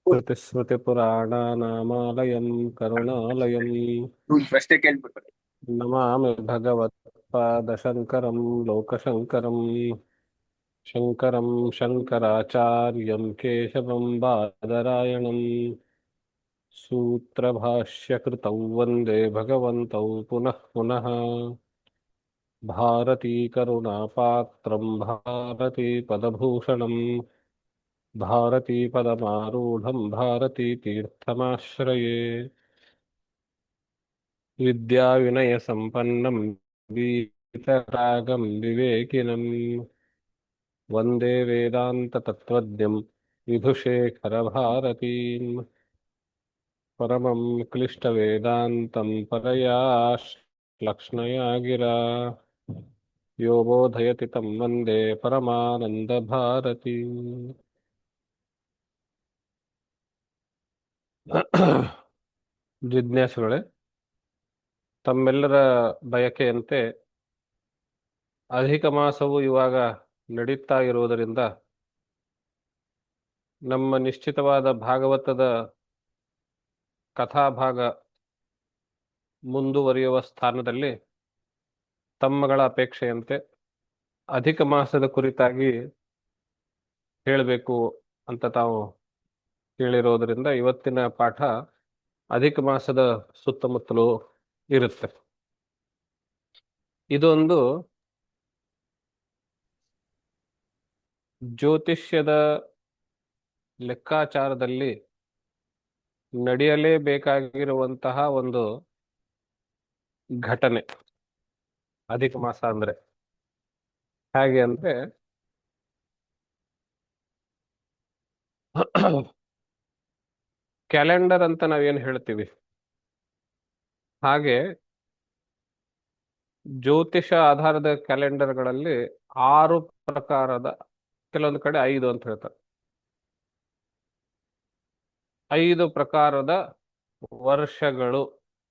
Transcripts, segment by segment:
श्रुतिस्मृतिपुराणानामालयं करुणालयं ಫಸ್ಟೇ ಕೇಳ್ಬಿಟ್ಟು नमामि भगवत्पादशङ्करं लोकशङ्करं शङ्करं शङ्कराचार्यं केशवं बादरायणं सूत्रभाष्यकृतौ वन्दे भगवन्तौ पुनः पुनः भारतीकरुणापात्रं भारतीपदभूषणं भारतीपदमारूढं भारतीतीर्थमाश्रये विद्याविनयसम्पन्नं वीतरागं विवेकिनं वन्दे वेदान्ततत्त्वज्ञं विधुशेखरभारतीम् परमं क्लिष्टवेदान्तं परया लक्ष्मया गिरा यो बोधयति तं वन्दे परमानन्दभारती ಜಿಜ್ಞಾಸುಗಳೇ, ತಮ್ಮೆಲ್ಲರ ಬಯಕೆಯಂತೆ ಅಧಿಕ ಮಾಸವು ಇವಾಗ ನಡೀತಾ ಇರುವುದರಿಂದ ನಮ್ಮ ನಿಶ್ಚಿತವಾದ ಭಾಗವತದ ಕಥಾಭಾಗ ಮುಂದುವರಿಯುವ ಸ್ಥಾನದಲ್ಲಿ ತಮ್ಮಗಳ ಅಪೇಕ್ಷೆಯಂತೆ ಅಧಿಕ ಮಾಸದ ಕುರಿತಾಗಿ ಹೇಳಬೇಕು ಅಂತ ತಾವು ಹೇಳಿರೋದರಿಂದ ಇವತ್ತಿನ ಪಾಠ ಅಧಿಕ ಮಾಸದ ಸುತ್ತಮುತ್ತಲೂ ಇರುತ್ತೆ. ಇದೊಂದು ಜ್ಯೋತಿಷ್ಯದ ಲೆಕ್ಕಾಚಾರದಲ್ಲಿ ನಡೆಯಲೇಬೇಕಾಗಿರುವಂತಹ ಒಂದು ಘಟನೆ. ಅಧಿಕ ಮಾಸ ಅಂದ್ರೆ ಹೇಗೆ ಅಂದ್ರೆ ಕ್ಯಾಲೆಂಡರ್ ಅಂತ ನಾವೇನು ಹೇಳ್ತೀವಿ, ಹಾಗೆ ಜ್ಯೋತಿಷ ಆಧಾರದ ಕ್ಯಾಲೆಂಡರ್ಗಳಲ್ಲಿ 6 ಪ್ರಕಾರದ, ಕೆಲವೊಂದು ಕಡೆ 5 ಅಂತ ಹೇಳ್ತಾರೆ, 5 ಪ್ರಕಾರದ ವರ್ಷಗಳು,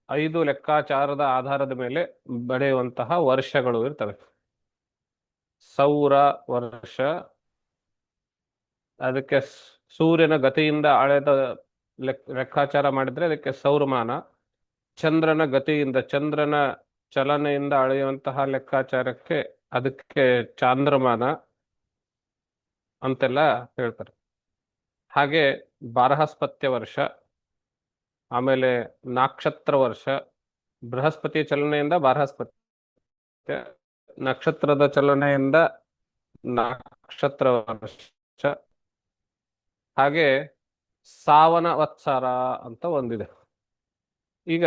5 ಲೆಕ್ಕಾಚಾರದ ಆಧಾರದ ಮೇಲೆ ಬರೆಯುವಂತಹ ವರ್ಷಗಳು ಇರ್ತವೆ. ಸೌರ ವರ್ಷ, ಅದಕ್ಕೆ ಸೂರ್ಯನ ಗತಿಯಿಂದ ಅಳೆದ ಲೆಕ್ಕಾಚಾರ ಮಾಡಿದ್ರೆ ಅದಕ್ಕೆ ಸೌರಮಾನ. ಚಂದ್ರನ ಗತಿಯಿಂದ, ಚಂದ್ರನ ಚಲನೆಯಿಂದ ಅಳೆಯುವಂತಹ ಲೆಕ್ಕಾಚಾರಕ್ಕೆ ಅದಕ್ಕೆ ಚಾಂದ್ರಮಾನ ಅಂತೆಲ್ಲ ಹೇಳ್ತಾರೆ. ಹಾಗೆ ಬಾರಹಸ್ಪತ್ಯ ವರ್ಷ, ಆಮೇಲೆ ನಕ್ಷತ್ರ ವರ್ಷ, ಬೃಹಸ್ಪತಿ ಚಲನೆಯಿಂದ ಬಾರಹಸ್ಪತ್ಯ, ನಕ್ಷತ್ರದ ಚಲನೆಯಿಂದ ನಕ್ಷತ್ರ ವರ್ಷ, ಹಾಗೆ ಸಾವನ ವತ್ಸರ ಅಂತ ಒಂದಿದೆ. ಈಗ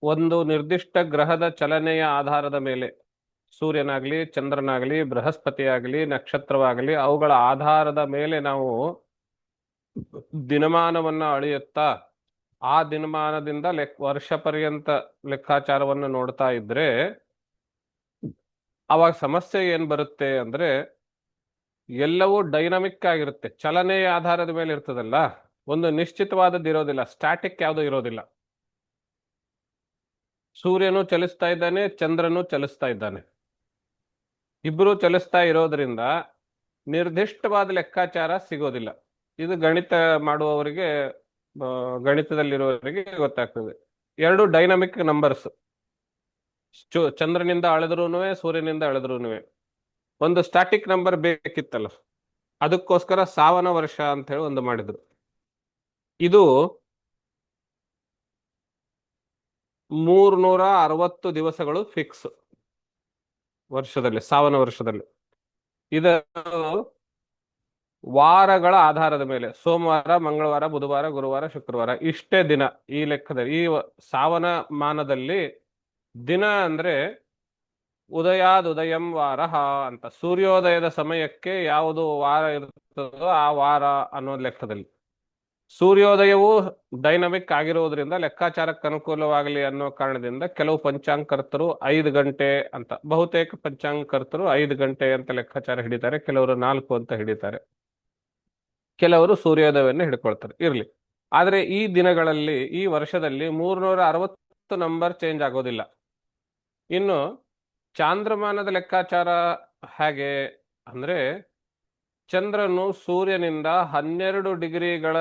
ಒಂದು ನಿರ್ದಿಷ್ಟ ಗ್ರಹದ ಚಲನೆಯ ಆಧಾರದ ಮೇಲೆ, ಸೂರ್ಯನಾಗ್ಲಿ, ಚಂದ್ರನಾಗ್ಲಿ, ಬೃಹಸ್ಪತಿ ಆಗಲಿ, ನಕ್ಷತ್ರವಾಗಲಿ, ಅವುಗಳ ಆಧಾರದ ಮೇಲೆ ನಾವು ದಿನಮಾನವನ್ನ ಅಳೆಯುತ್ತಾ ಆ ದಿನಮಾನದಿಂದ ವರ್ಷ ಪರ್ಯಂತ ಲೆಕ್ಕಾಚಾರವನ್ನು ನೋಡ್ತಾ ಇದ್ರೆ ಅವಾಗ ಸಮಸ್ಯೆ ಏನ್ ಬರುತ್ತೆ ಅಂದ್ರೆ, ಎಲ್ಲವೂ ಡೈನಮಿಕ್ ಆಗಿರುತ್ತೆ, ಚಲನೆಯ ಆಧಾರದ ಮೇಲೆ ಇರ್ತದಲ್ಲ, ಒಂದು ನಿಶ್ಚಿತವಾದದ್ದು ಇರೋದಿಲ್ಲ, ಸ್ಟ್ಯಾಟಿಕ್ ಯಾವುದು ಇರೋದಿಲ್ಲ. ಸೂರ್ಯನು ಚಲಿಸ್ತಾ ಇದ್ದಾನೆ, ಚಂದ್ರನು ಚಲಿಸ್ತಾ ಇದ್ದಾನೆ, ಇಬ್ಬರು ಚಲಿಸ್ತಾ ಇರೋದ್ರಿಂದ ನಿರ್ದಿಷ್ಟವಾದ ಲೆಕ್ಕಾಚಾರ ಸಿಗೋದಿಲ್ಲ. ಇದು ಗಣಿತ ಮಾಡುವವರಿಗೆ, ಗಣಿತದಲ್ಲಿರುವವರಿಗೆ ಗೊತ್ತಾಗ್ತದೆ. ಎರಡು ಡೈನಮಿಕ್ ನಂಬರ್ಸ್, ಚಂದ್ರನಿಂದ ಅಳೆದ್ರೂನುವೆ, ಸೂರ್ಯನಿಂದ ಅಳೆದ್ರೂನುವೆ. ಒಂದು ಸ್ಟಾಟಿಕ್ ನಂಬರ್ ಬೇಕಿತ್ತಲ್ಲ, ಅದಕ್ಕೋಸ್ಕರ ಸಾವನ ವರ್ಷ ಅಂತ ಹೇಳಿ ಒಂದು ಮಾಡಿದ್ರು. ಇದು 360 ದಿವಸಗಳು ಫಿಕ್ಸ್ ವರ್ಷದಲ್ಲಿ, ಸಾವನ ವರ್ಷದಲ್ಲಿ. ಇದು ವಾರಗಳ ಆಧಾರದ ಮೇಲೆ, ಸೋಮವಾರ, ಮಂಗಳವಾರ, ಬುಧವಾರ, ಗುರುವಾರ, ಶುಕ್ರವಾರ, ಇಷ್ಟೇ ದಿನ ಈ ಲೆಕ್ಕದಲ್ಲಿ. ಈ ಸಾವನ ಮಾನದಲ್ಲಿ ದಿನ ಅಂದ್ರೆ ಉದಯಾದುದಯಂ ವಾರ ಅಂತ, ಸೂರ್ಯೋದಯದ ಸಮಯಕ್ಕೆ ಯಾವುದು ವಾರ ಇರ್ತದೋ ಆ ವಾರ ಅನ್ನೋ ಲೆಕ್ಕದಲ್ಲಿ. ಸೂರ್ಯೋದಯವು ಡೈನಮಿಕ್ ಆಗಿರುವುದರಿಂದ ಲೆಕ್ಕಾಚಾರಕ್ಕೆ ಅನುಕೂಲವಾಗಲಿ ಅನ್ನೋ ಕಾರಣದಿಂದ ಕೆಲವು ಪಂಚಾಂಗಕರ್ತರು 5 ಗಂಟೆ ಅಂತ, ಬಹುತೇಕ ಪಂಚಾಂಗಕರ್ತರು 5 ಗಂಟೆ ಅಂತ ಲೆಕ್ಕಾಚಾರ ಹಿಡಿತಾರೆ, ಕೆಲವರು 4 ಅಂತ ಹಿಡಿತಾರೆ, ಕೆಲವರು ಸೂರ್ಯೋದಯವನ್ನು ಹಿಡ್ಕೊಳ್ತಾರೆ. ಇರ್ಲಿ, ಆದ್ರೆ ಈ ದಿನಗಳಲ್ಲಿ, ಈ ವರ್ಷದಲ್ಲಿ 360 ನಂಬರ್ ಚೇಂಜ್ ಆಗೋದಿಲ್ಲ. ಇನ್ನು ಚಾಂದ್ರಮಾನದ ಲೆಕ್ಕಾಚಾರ ಹೇಗೆ ಅಂದ್ರೆ, ಚಂದ್ರನು ಸೂರ್ಯನಿಂದ 12 ಡಿಗ್ರಿಗಳ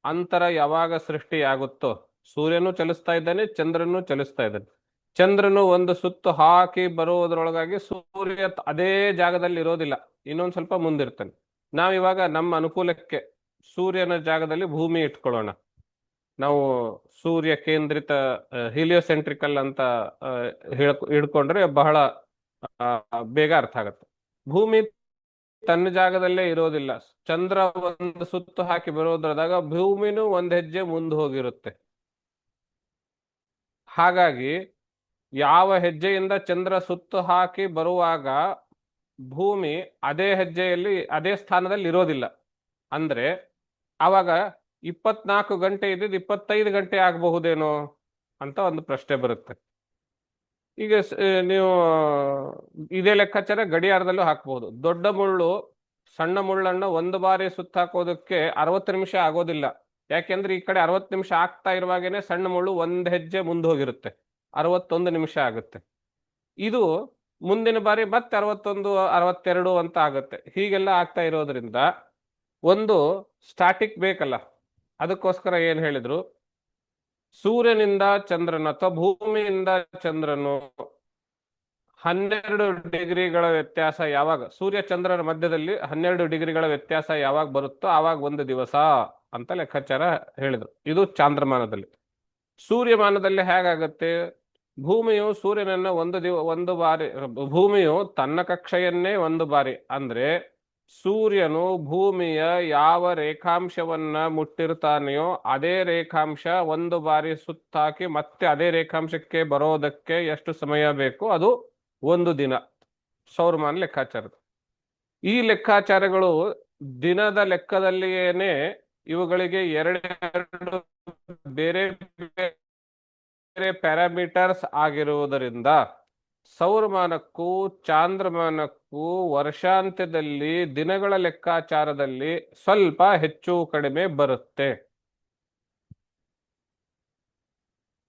ಅಂತರ ಯಾವಾಗ ಸೃಷ್ಟಿಯಾಗುತ್ತೋ, ಸೂರ್ಯನು ಚಲಿಸ್ತಾ ಇದ್ದಾನೆ, ಚಂದ್ರನು ಚಲಿಸ್ತಾ ಇದ್ದಾನೆ. ಚಂದ್ರನು ಒಂದು ಸುತ್ತು ಹಾಕಿ ಬರುವುದರೊಳಗಾಗಿ ಸೂರ್ಯ ಅದೇ ಜಾಗದಲ್ಲಿ ಇರೋದಿಲ್ಲ, ಇನ್ನೊಂದು ಸ್ವಲ್ಪ ಮುಂದಿರ್ತಾನೆ. ನಾವಿವಾಗ ನಮ್ಮ ಅನುಕೂಲಕ್ಕೆ ಸೂರ್ಯನ ಜಾಗದಲ್ಲಿ ಭೂಮಿ ಇಟ್ಕೊಳ್ಳೋಣ. ನಾವು ಸೂರ್ಯ ಕೇಂದ್ರಿತ ಹೀಲಿಯೋಸೆಂಟ್ರಿಕಲ್ ಅಂತ ಹಿಡ್ಕೊಂಡ್ರೆ ಬಹಳ ಬೇಗ ಅರ್ಥ ಆಗುತ್ತೆ. ಭೂಮಿ ತನ್ನ ಜಾಗದಲ್ಲೇ ಇರೋದಿಲ್ಲ, ಚಂದ್ರ ಒಂದು ಸುತ್ತು ಹಾಕಿ ಬರೋದ್ರದಾಗ ಭೂಮಿನೂ ಒಂದ್ ಹೆಜ್ಜೆ ಮುಂದೆ ಹೋಗಿರುತ್ತೆ. ಹಾಗಾಗಿ ಯಾವ ಹೆಜ್ಜೆಯಿಂದ ಚಂದ್ರ ಸುತ್ತು ಹಾಕಿ ಬರುವಾಗ ಭೂಮಿ ಅದೇ ಹೆಜ್ಜೆಯಲ್ಲಿ ಅದೇ ಸ್ಥಾನದಲ್ಲಿ ಇರೋದಿಲ್ಲ. ಅಂದ್ರೆ ಆವಾಗ 24 ಗಂಟೆ ಇದ್ದಿದ್ದು 25 ಗಂಟೆ ಆಗಬಹುದೇನೋ ಅಂತ ಒಂದು ಪ್ರಶ್ನೆ ಬರುತ್ತೆ. ಈಗ ನೀವು ಇದೇ ಲೆಕ್ಕಾಚಾರ ಗಡಿಯಾರದಲ್ಲೂ ಹಾಕ್ಬಹುದು. ದೊಡ್ಡ ಮುಳ್ಳು ಸಣ್ಣ ಮುಳ್ಳನ್ನ ಒಂದು ಬಾರಿ ಸುತ್ತಾಕೋದಕ್ಕೆ 60 ನಿಮಿಷ ಆಗೋದಿಲ್ಲ. ಯಾಕೆಂದ್ರೆ ಈ ಕಡೆ 60 ನಿಮಿಷ ಆಗ್ತಾ ಇರುವಾಗೇನೆ ಸಣ್ಣ ಮುಳ್ಳು ಒಂದ್ ಹೆಜ್ಜೆ ಮುಂದೆ ಹೋಗಿರುತ್ತೆ, 61 ನಿಮಿಷ ಆಗುತ್ತೆ. ಇದು ಮುಂದಿನ ಬಾರಿ ಮತ್ತೆ 61, 62 ಅಂತ ಆಗುತ್ತೆ. ಹೀಗೆಲ್ಲ ಆಗ್ತಾ ಇರೋದ್ರಿಂದ ಒಂದು ಸ್ಟಾಟಿಕ್ ಬೇಕಲ್ಲ. ಅದಕ್ಕೋಸ್ಕರ ಏನ್ ಹೇಳಿದ್ರು, ಸೂರ್ಯನಿಂದ ಚಂದ್ರನ ಅಥವಾ ಭೂಮಿಯಿಂದ ಚಂದ್ರನು 12 ಡಿಗ್ರಿಗಳ ವ್ಯತ್ಯಾಸ ಯಾವಾಗ, ಸೂರ್ಯ ಚಂದ್ರನ ಮಧ್ಯದಲ್ಲಿ 12 ಡಿಗ್ರಿಗಳ ವ್ಯತ್ಯಾಸ ಯಾವಾಗ ಬರುತ್ತೋ ಆವಾಗ ಒಂದು ದಿವಸ ಅಂತ ಲೆಕ್ಕಾಚಾರ ಹೇಳಿದ್ರು. ಇದು ಚಾಂದ್ರಮಾನದಲ್ಲಿ. ಸೂರ್ಯಮಾನದಲ್ಲಿ ಹೇಗಾಗತ್ತೆ, ಭೂಮಿಯು ಸೂರ್ಯನನ್ನ ಒಂದು ಬಾರಿ, ಭೂಮಿಯು ತನ್ನ ಕಕ್ಷೆಯನ್ನೇ ಒಂದು ಬಾರಿ, ಅಂದ್ರೆ ಸೂರ್ಯನು ಭೂಮಿಯ ಯಾವ ರೇಖಾಂಶವನ್ನ ಮುಟ್ಟಿರ್ತಾನೆಯೋ ಅದೇ ರೇಖಾಂಶ ಒಂದು ಬಾರಿ ಸುತ್ತಾಕಿ ಮತ್ತೆ ಅದೇ ರೇಖಾಂಶಕ್ಕೆ ಬರೋದಕ್ಕೆ ಎಷ್ಟು ಸಮಯ ಬೇಕು, ಅದು ಒಂದು ದಿನ. ಸೌರಮಾನ ಲೆಕ್ಕಾಚಾರದ ಈ ಲೆಕ್ಕಾಚಾರಗಳು ದಿನದ ಲೆಕ್ಕದಲ್ಲಿಯೇನೆ ಇವುಗಳಿಗೆ ಎರಡು ಬೇರೆ ಬೇರೆ ಪ್ಯಾರಾಮೀಟರ್ಸ್ ಆಗಿರುವುದರಿಂದ ಸೌರಮಾನಕ್ಕೂ ಚಾಂದ್ರಮಾನಕ್ಕೂ ವರ್ಷಾಂತ್ಯದಲ್ಲಿ ದಿನಗಳ ಲೆಕ್ಕಾಚಾರದಲ್ಲಿ ಸ್ವಲ್ಪ ಹೆಚ್ಚು ಕಡಿಮೆ ಬರುತ್ತೆ.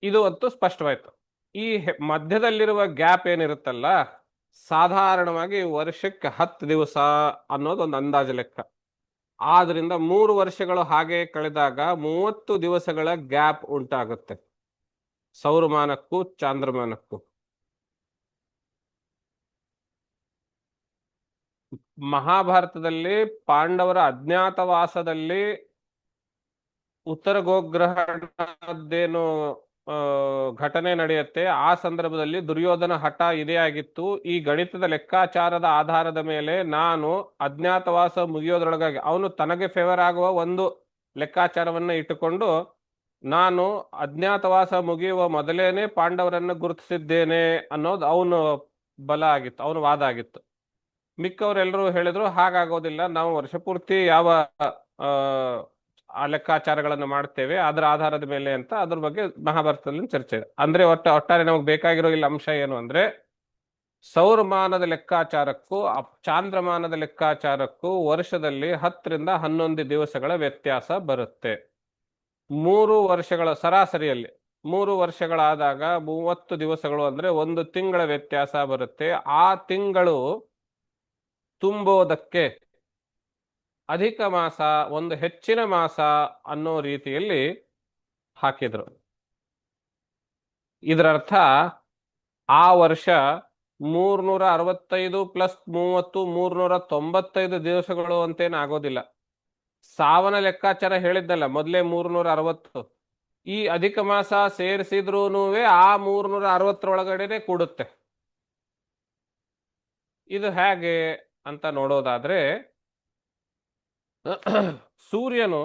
ಇದು ಅಂತೂ ಸ್ಪಷ್ಟವಾಯ್ತು. ಈ ಮಧ್ಯದಲ್ಲಿರುವ ಗ್ಯಾಪ್ ಏನಿರುತ್ತಲ್ಲ, ಸಾಧಾರಣವಾಗಿ ವರ್ಷಕ್ಕೆ 10 ದಿವಸ ಅನ್ನೋದು ಒಂದು ಅಂದಾಜು ಲೆಕ್ಕ. ಆದ್ರಿಂದ 3 ವರ್ಷಗಳು ಹಾಗೆ ಕಳೆದಾಗ 30 ದಿವಸಗಳ ಗ್ಯಾಪ್ ಉಂಟಾಗುತ್ತೆ ಸೌರಮಾನಕ್ಕೂ ಚಾಂದ್ರಮಾನಕ್ಕೂ. ಮಹಾಭಾರತದಲ್ಲಿ ಪಾಂಡವರ ಅಜ್ಞಾತವಾಸದಲ್ಲಿ ಉತ್ತರ ಗೋಗ್ರಹಣದ್ದೇನು ಘಟನೆ ನಡೆಯುತ್ತೆ. ಆ ಸಂದರ್ಭದಲ್ಲಿ ದುರ್ಯೋಧನ ಹಠ ಇದೇ ಆಗಿತ್ತು, ಈ ಗಣಿತದ ಲೆಕ್ಕಾಚಾರದ ಆಧಾರದ ಮೇಲೆ ನಾನು ಅಜ್ಞಾತವಾಸ ಮುಗಿಯೋದ್ರೊಳಗಾಗಿ ಅವನು ತನಗೆ ಫೇವರ್ ಆಗುವ ಒಂದು ಲೆಕ್ಕಾಚಾರವನ್ನ ಇಟ್ಟುಕೊಂಡು ನಾನು ಅಜ್ಞಾತವಾಸ ಮುಗಿಯುವ ಮೊದಲೇನೆ ಪಾಂಡವರನ್ನು ಗುರುತಿಸಿದ್ದೇನೆ ಅನ್ನೋದು ಅವನು ಬಲ ಆಗಿತ್ತು, ಅವನು ವಾದ ಆಗಿತ್ತು. ಮಿಕ್ಕವರೆಲ್ಲರೂ ಹೇಳಿದ್ರು ಹಾಗಾಗೋದಿಲ್ಲ, ನಾವು ವರ್ಷ ಪೂರ್ತಿ ಯಾವ ಆ ಲೆಕ್ಕಾಚಾರಗಳನ್ನು ಮಾಡ್ತೇವೆ ಅದರ ಆಧಾರದ ಮೇಲೆ ಅಂತ. ಅದ್ರ ಬಗ್ಗೆ ಮಹಾಭಾರತದಲ್ಲಿ ಚರ್ಚೆ ಇದೆ. ಅಂದ್ರೆ ಒಟ್ಟಾರೆ ನಮಗೆ ಬೇಕಾಗಿರೋ ಇಲ್ಲಿ ಅಂಶ ಏನು ಅಂದ್ರೆ, ಸೌರಮಾನದ ಲೆಕ್ಕಾಚಾರಕ್ಕೂ ಚಾಂದ್ರಮಾನದ ಲೆಕ್ಕಾಚಾರಕ್ಕೂ ವರ್ಷದಲ್ಲಿ 10 ರಿಂದ 11 ದಿವಸಗಳ ವ್ಯತ್ಯಾಸ ಬರುತ್ತೆ. 3 ವರ್ಷಗಳ ಸರಾಸರಿಯಲ್ಲಿ 3 ವರ್ಷಗಳಾದಾಗ 30 ದಿವಸಗಳು ಅಂದ್ರೆ ಒಂದು ತಿಂಗಳ ವ್ಯತ್ಯಾಸ ಬರುತ್ತೆ. ಆ ತಿಂಗಳು ತುಂಬೋದಕ್ಕೆ ಅಧಿಕ ಮಾಸ, ಒಂದು ಹೆಚ್ಚಿನ ಮಾಸ ಅನ್ನೋ ರೀತಿಯಲ್ಲಿ ಹಾಕಿದ್ರು. ಇದರರ್ಥ ಆ ವರ್ಷ 365 + 30 395 ದಿವಸಗಳು ಅಂತೇನು ಆಗೋದಿಲ್ಲ. ಸಾವನ ಲೆಕ್ಕಾಚಾರ ಹೇಳಿದ್ನಲ್ಲ ಮೊದಲೇ 360, ಈ ಅಧಿಕ ಮಾಸ ಸೇರಿಸಿದ್ರೂನು ಆ 360 ಕೂಡುತ್ತೆ. ಇದು ಹೇಗೆ ಅಂತ ನೋಡೋದಾದ್ರೆ, ಸೂರ್ಯನು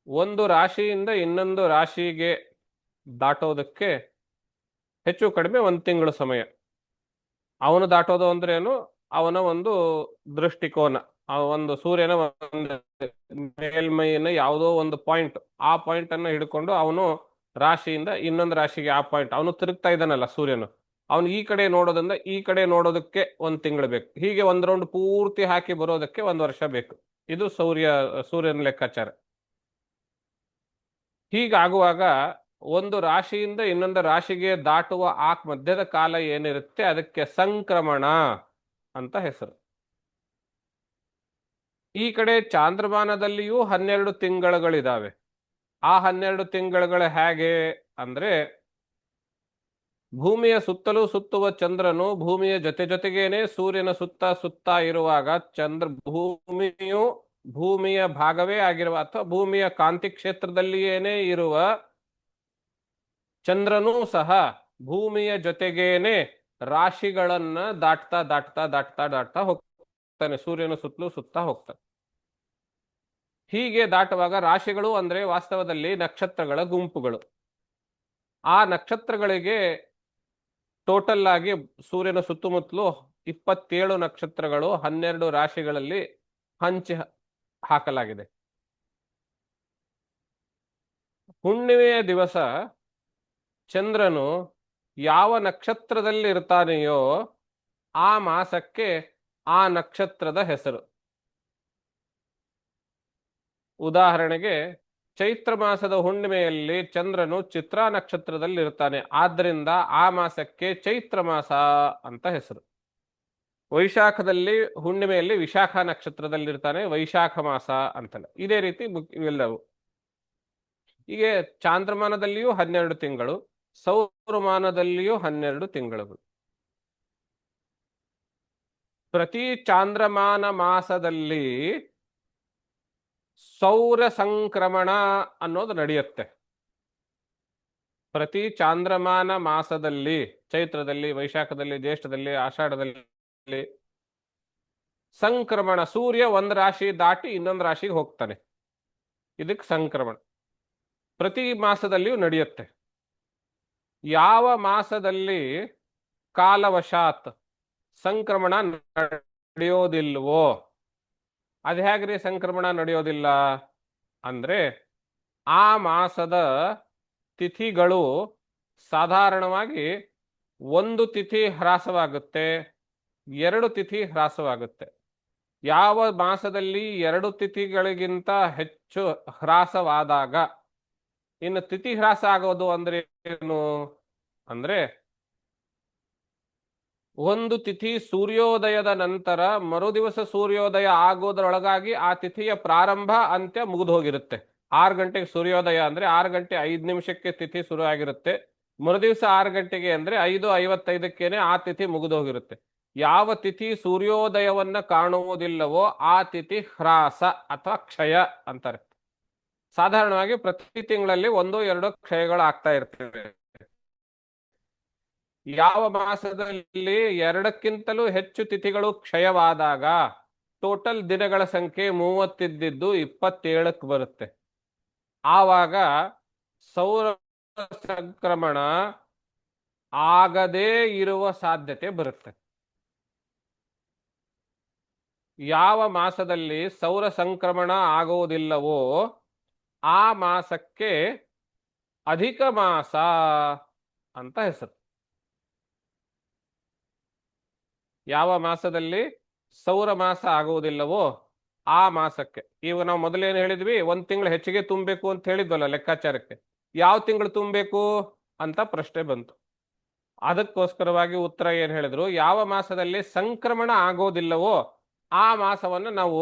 ಒಂದು ರಾಶಿಯಿಂದ ಇನ್ನೊಂದು ರಾಶಿಗೆ ದಾಟೋದಕ್ಕೆ ಹೆಚ್ಚು ಕಡಿಮೆ 1 ತಿಂಗಳು ಸಮಯ. ಅವನು ದಾಟೋದು ಅಂದ್ರೇನು, ಅವನ ಒಂದು ದೃಷ್ಟಿಕೋನ, ಒಂದು ಸೂರ್ಯನ ಒಂದು ಮೇಲ್ಮೈನ ಯಾವುದೋ ಒಂದು ಪಾಯಿಂಟ್, ಆ ಪಾಯಿಂಟ್ ಅನ್ನು ಹಿಡ್ಕೊಂಡು ಅವನು ರಾಶಿಯಿಂದ ಇನ್ನೊಂದು ರಾಶಿಗೆ ಆ ಪಾಯಿಂಟ್ ಅವನು ತಿರುಗ್ತಾ ಇದ್ದಾನಲ್ಲ ಸೂರ್ಯನು, ಅವನು ಈ ಕಡೆ ನೋಡೋದ್ರಿಂದ ಈ ಕಡೆ ನೋಡೋದಕ್ಕೆ 1 ತಿಂಗಳು ಬೇಕು. ಹೀಗೆ ಒಂದು ರೌಂಡ್ ಪೂರ್ತಿ ಹಾಕಿ ಬರೋದಕ್ಕೆ 1 ವರ್ಷ ಬೇಕು. ಇದು ಸೂರ್ಯನ ಲೆಕ್ಕಾಚಾರ. ಹೀಗಾಗುವಾಗ ಒಂದು ರಾಶಿಯಿಂದ ಇನ್ನೊಂದು ರಾಶಿಗೆ ದಾಟುವ ಆ ಮಧ್ಯದ ಕಾಲ ಏನಿರುತ್ತೆ ಅದಕ್ಕೆ ಸಂಕ್ರಮಣ ಅಂತ ಹೆಸರು. ಈ ಕಡೆ ಚಾಂದ್ರಮಾನದಲ್ಲಿಯೂ 12 ತಿಂಗಳುಗಳಿದಾವೆ. ಆ 12 ತಿಂಗಳುಗಳು ಹೇಗೆ ಅಂದ್ರೆ, ಭೂಮಿಯ ಸುತ್ತಲೂ ಸುತ್ತುವ ಚಂದ್ರನು ಭೂಮಿಯ ಜೊತೆ ಜೊತೆಗೇನೆ ಸೂರ್ಯನ ಸುತ್ತ ಸುತ್ತ ಇರುವಾಗ ಭೂಮಿಯು ಭೂಮಿಯ ಭಾಗವೇ ಆಗಿರುವ ಅಥವಾ ಭೂಮಿಯ ಕಾಂತಿ ಕ್ಷೇತ್ರದಲ್ಲಿಯೇನೆ ಇರುವ ಚಂದ್ರನೂ ಸಹ ಭೂಮಿಯ ಜೊತೆಗೇನೆ ರಾಶಿಗಳನ್ನ ದಾಟ್ತಾ ದಾಟ್ತಾ ದಾಟ್ತಾ ದಾಟ್ತಾ ಹೋಗ್ತಾನೆ, ಸೂರ್ಯನ ಸುತ್ತಲೂ ಸುತ್ತಾ ಹೋಗ್ತಾನೆ. ಹೀಗೆ ದಾಟುವಾಗ ರಾಶಿಗಳು ಅಂದ್ರೆ ವಾಸ್ತವದಲ್ಲಿ ನಕ್ಷತ್ರಗಳ ಗುಂಪುಗಳು. ಆ ನಕ್ಷತ್ರಗಳಿಗೆ ಟೋಟಲ್ ಆಗಿ ಸೂರ್ಯನ ಸುತ್ತಮುತ್ತಲು 27 ನಕ್ಷತ್ರಗಳು 12 ರಾಶಿಗಳಲ್ಲಿ ಹಂಚಿ ಹಾಕಲಾಗಿದೆ. ಹುಣ್ಣಿಮೆಯ ದಿವಸ ಚಂದ್ರನು ಯಾವ ನಕ್ಷತ್ರದಲ್ಲಿ ಇರ್ತಾನೆಯೋ ಆ ಮಾಸಕ್ಕೆ ಆ ನಕ್ಷತ್ರದ ಹೆಸರು. ಉದಾಹರಣೆಗೆ ಚೈತ್ರ ಮಾಸದ ಹುಣ್ಣಿಮೆಯಲ್ಲಿ ಚಂದ್ರನು ಚಿತ್ರಾ ನಕ್ಷತ್ರದಲ್ಲಿ ಇರ್ತಾನೆ, ಆದ್ದರಿಂದ ಆ ಮಾಸಕ್ಕೆ ಚೈತ್ರ ಮಾಸ ಅಂತ ಹೆಸರು. ವೈಶಾಖದಲ್ಲಿ ಹುಣ್ಣಿಮೆಯಲ್ಲಿ ವಿಶಾಖ ನಕ್ಷತ್ರದಲ್ಲಿರ್ತಾನೆ, ವೈಶಾಖ ಮಾಸ ಅಂತಲ್ಲ. ಇದೇ ರೀತಿ ಇವೆಲ್ಲವು. ಹೀಗೆ ಚಾಂದ್ರಮಾನದಲ್ಲಿಯೂ 12 ತಿಂಗಳು, ಸೌರಮಾನದಲ್ಲಿಯೂ 12 ತಿಂಗಳುಗಳು. ಪ್ರತಿ ಚಾಂದ್ರಮಾನ ಮಾಸದಲ್ಲಿ ಸೌರ ಸಂಕ್ರಮಣ ಅನ್ನೋದು ನಡೆಯುತ್ತೆ. ಪ್ರತಿ ಚಾಂದ್ರಮಾನ ಮಾಸದಲ್ಲಿ, ಚೈತ್ರದಲ್ಲಿ, ವೈಶಾಖದಲ್ಲಿ, ಜ್ಯೇಷ್ಠದಲ್ಲಿ, ಆಷಾಢದಲ್ಲಿ ಸಂಕ್ರಮಣ, ಸೂರ್ಯ ಒಂದು ರಾಶಿ ದಾಟಿ ಇನ್ನೊಂದು ರಾಶಿಗೆ ಹೋಗ್ತಾನೆ, ಇದಕ್ಕೆ ಸಂಕ್ರಮಣ ಪ್ರತಿ ಮಾಸದಲ್ಲಿಯೂ ನಡೆಯುತ್ತೆ. ಯಾವ ಮಾಸದಲ್ಲಿ ಕಾಲವಶಾತ್ ಸಂಕ್ರಮಣ ನಡೆಯೋದಿಲ್ವೋ, ಅದು ಹೇಗ್ರಿ ಸಂಕ್ರಮಣ ನಡೆಯೋದಿಲ್ಲ ಅಂದ್ರೆ, ಆ ಮಾಸದ ತಿಥಿಗಳು ಸಾಧಾರಣವಾಗಿ 1 ತಿಥಿ ಹ್ರಾಸವಾಗುತ್ತೆ, 2 ತಿಥಿ ಹ್ರಾಸವಾಗುತ್ತೆ. ಯಾವ ಮಾಸದಲ್ಲಿ 2 ತಿಥಿಗಳಿಗಿಂತ ಹೆಚ್ಚು ಹ್ರಾಸವಾದಾಗ, ಇನ್ನು ತಿಥಿ ಹ್ರಾಸ ಆಗೋದು ಅಂದ್ರೆ ಏನು ಅಂದ್ರೆ, ಒಂದು ತಿಥಿ ಸೂರ್ಯೋದಯದ ನಂತರ ಮರುದಿವಸ ಸೂರ್ಯೋದಯ ಆಗೋದ್ರೊಳಗಾಗಿ ಆ ತಿಥಿಯ ಪ್ರಾರಂಭ ಅಂತ್ಯ ಮುಗಿದು ಹೋಗಿರುತ್ತೆ. 6 ಗಂಟೆಗೆ ಸೂರ್ಯೋದಯ ಅಂದ್ರೆ 6 ಗಂಟೆ 5 ನಿಮಿಷಕ್ಕೆ ತಿಥಿ ಶುರು ಆಗಿರುತ್ತೆ. ಮರುದಿವಸ 6 ಗಂಟೆಗೆ ಅಂದ್ರೆ 5:55ಕ್ಕೇನೆ ಆ ತಿಥಿ ಮುಗಿದು ಹೋಗಿರುತ್ತೆ. ಯಾವ ತಿಥಿ ಸೂರ್ಯೋದಯವನ್ನ ಕಾಣುವುದಿಲ್ಲವೋ ಆ ತಿಥಿ ಹ್ರಾಸ ಅಥವಾ ಕ್ಷಯ ಅಂತಾರೆ. ಸಾಧಾರಣವಾಗಿ ಪ್ರತಿ ತಿಂಗಳಲ್ಲಿ 1-2 ಕ್ಷಯಗಳು ಆಗ್ತಾ ಇರ್ತವೆ. ಯಾವ ಮಾಸದಲ್ಲಿ 2ಕ್ಕಿಂತಲೂ ಹೆಚ್ಚು ತಿಥಿಗಳು ಕ್ಷಯವಾದಾಗ ಟೋಟಲ್ ದಿನಗಳ ಸಂಖ್ಯೆ 30 ಇದ್ದಿದ್ದು 27ಕ್ಕೆ ಬರುತ್ತೆ. ಆವಾಗ ಸೌರ ಸಂಕ್ರಮಣ ಆಗದೇ ಇರುವ ಸಾಧ್ಯತೆ ಬರುತ್ತೆ. ಯಾವ ಮಾಸದಲ್ಲಿ ಸೌರ ಸಂಕ್ರಮಣ ಆಗುವುದಿಲ್ಲವೋ ಆ ಮಾಸಕ್ಕೆ ಅಧಿಕ ಮಾಸ ಅಂತ ಹೆಸರು. ಯಾವ ಮಾಸದಲ್ಲಿ ಸೌರ ಮಾಸ ಆಗುವುದಿಲ್ಲವೋ ಆ ಮಾಸಕ್ಕೆ, ಈಗ ನಾವು ಮೊದಲೇನು ಹೇಳಿದ್ವಿ, 1 ತಿಂಗಳು ಹೆಚ್ಚಿಗೆ ತುಂಬಬೇಕು ಅಂತ ಹೇಳಿದ್ವಲ್ಲ ಲೆಕ್ಕಾಚಾರಕ್ಕೆ. ಯಾವ ತಿಂಗಳು ತುಂಬಬೇಕು ಅಂತ ಪ್ರಶ್ನೆ ಬಂತು. ಅದಕ್ಕೋಸ್ಕರವಾಗಿ ಉತ್ತರ ಏನ್ ಹೇಳಿದ್ರು, ಯಾವ ಮಾಸದಲ್ಲಿ ಸಂಕ್ರಮಣ ಆಗೋದಿಲ್ಲವೋ ಆ ಮಾಸವನ್ನು ನಾವು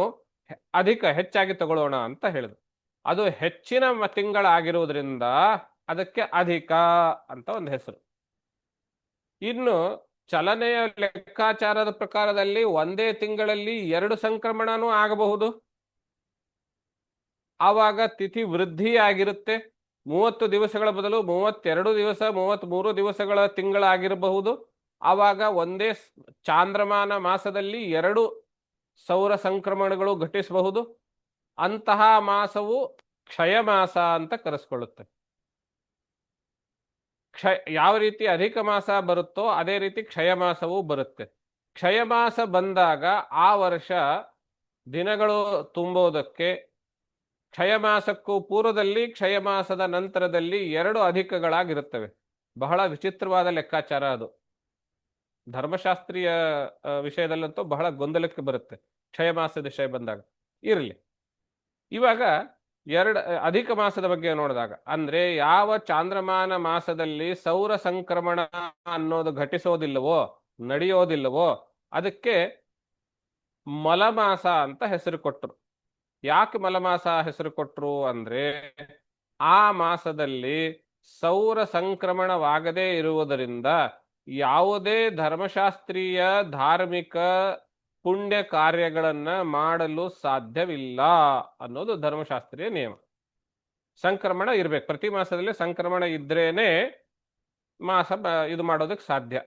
ಹೆಚ್ಚಾಗಿ ತಗೊಳ್ಳೋಣ ಅಂತ ಹೇಳಿದ್ರು. ಅದು ಹೆಚ್ಚಿನ ತಿಂಗಳಾಗಿರುವುದರಿಂದ ಅದಕ್ಕೆ ಅಧಿಕ ಅಂತ ಒಂದು ಹೆಸರು. ಇನ್ನು ಚಲನೆಯ ಲೆಕ್ಕಾಚಾರದ ಪ್ರಕಾರದಲ್ಲಿ ಒಂದೇ ತಿಂಗಳಲ್ಲಿ 2 ಸಂಕ್ರಮಣನೂ ಆಗಬಹುದು. ಆವಾಗ ತಿಥಿ ವೃದ್ಧಿ ಆಗಿರುತ್ತೆ. 30 ದಿವಸಗಳ ಬದಲು 32 ದಿವಸ, 33 ದಿವಸಗಳ ತಿಂಗಳಾಗಿರಬಹುದು. ಆವಾಗ ಒಂದೇ ಚಾಂದ್ರಮಾನ ಮಾಸದಲ್ಲಿ 2 ಸೌರ ಸಂಕ್ರಮಣಗಳು ಘಟಿಸಬಹುದು. ಅಂತಹ ಮಾಸವು ಕ್ಷಯ ಮಾಸ ಅಂತ ಕರೆಸ್ಕೊಳ್ಳುತ್ತೆ. ಯಾವ ರೀತಿ ಅಧಿಕ ಮಾಸ ಬರುತ್ತೋ ಅದೇ ರೀತಿ ಕ್ಷಯ ಮಾಸವೂ ಬರುತ್ತೆ. ಕ್ಷಯ ಮಾಸ ಬಂದಾಗ ಆ ವರ್ಷ ದಿನಗಳು ತುಂಬೋದಕ್ಕೆ ಕ್ಷಯ ಮಾಸಕ್ಕೂ ಪೂರ್ವದಲ್ಲಿ, ಕ್ಷಯ ಮಾಸದ ನಂತರದಲ್ಲಿ 2 ಅಧಿಕಗಳಾಗಿರುತ್ತವೆ. ಬಹಳ ವಿಚಿತ್ರವಾದ ಲೆಕ್ಕಾಚಾರ ಅದು. ಧರ್ಮಶಾಸ್ತ್ರೀಯ ವಿಷಯದಲ್ಲಂತೂ ಬಹಳ ಗೊಂದಲಕ್ಕೆ ಬರುತ್ತೆ ಕ್ಷಯ ಮಾಸದ ವಿಷಯ ಬಂದಾಗ. ಇರಲಿ, ಇವಾಗ ಅಧಿಕ ಮಾಸದ ಬಗ್ಗೆ ನೋಡಿದಾಗ, ಅಂದ್ರೆ ಯಾವ ಚಾಂದ್ರಮಾನ ಮಾಸದಲ್ಲಿ ಸೌರ ಸಂಕ್ರಮಣ ಅನ್ನೋದು ಘಟಿಸೋದಿಲ್ಲವೋ, ನಡೆಯೋದಿಲ್ಲವೋ ಅದಕ್ಕೆ ಮಲಮಾಸ ಅಂತ ಹೆಸರು ಕೊಟ್ಟರು. ಯಾಕೆ ಮಲಮಾಸ ಹೆಸರು ಕೊಟ್ಟರು ಅಂದ್ರೆ, ಆ ಮಾಸದಲ್ಲಿ ಸೌರ ಸಂಕ್ರಮಣವಾಗದೇ ಇರುವುದರಿಂದ ಯಾವುದೇ ಧರ್ಮಶಾಸ್ತ್ರೀಯ ಧಾರ್ಮಿಕ ಪುಣ್ಯ ಕಾರ್ಯಗಳನ್ನ ಮಾಡಲು ಸಾಧ್ಯವಿಲ್ಲ ಅನ್ನೋದು ಧರ್ಮಶಾಸ್ತ್ರೀಯ ನಿಯಮ. ಸಂಕ್ರಮಣ ಇರ್ಬೇಕು, ಪ್ರತಿ ಮಾಸದಲ್ಲಿ ಸಂಕ್ರಮಣ ಇದ್ರೇನೆ ಮಾಸ ಇದು ಮಾಡೋದಕ್ಕೆ ಸಾಧ್ಯ,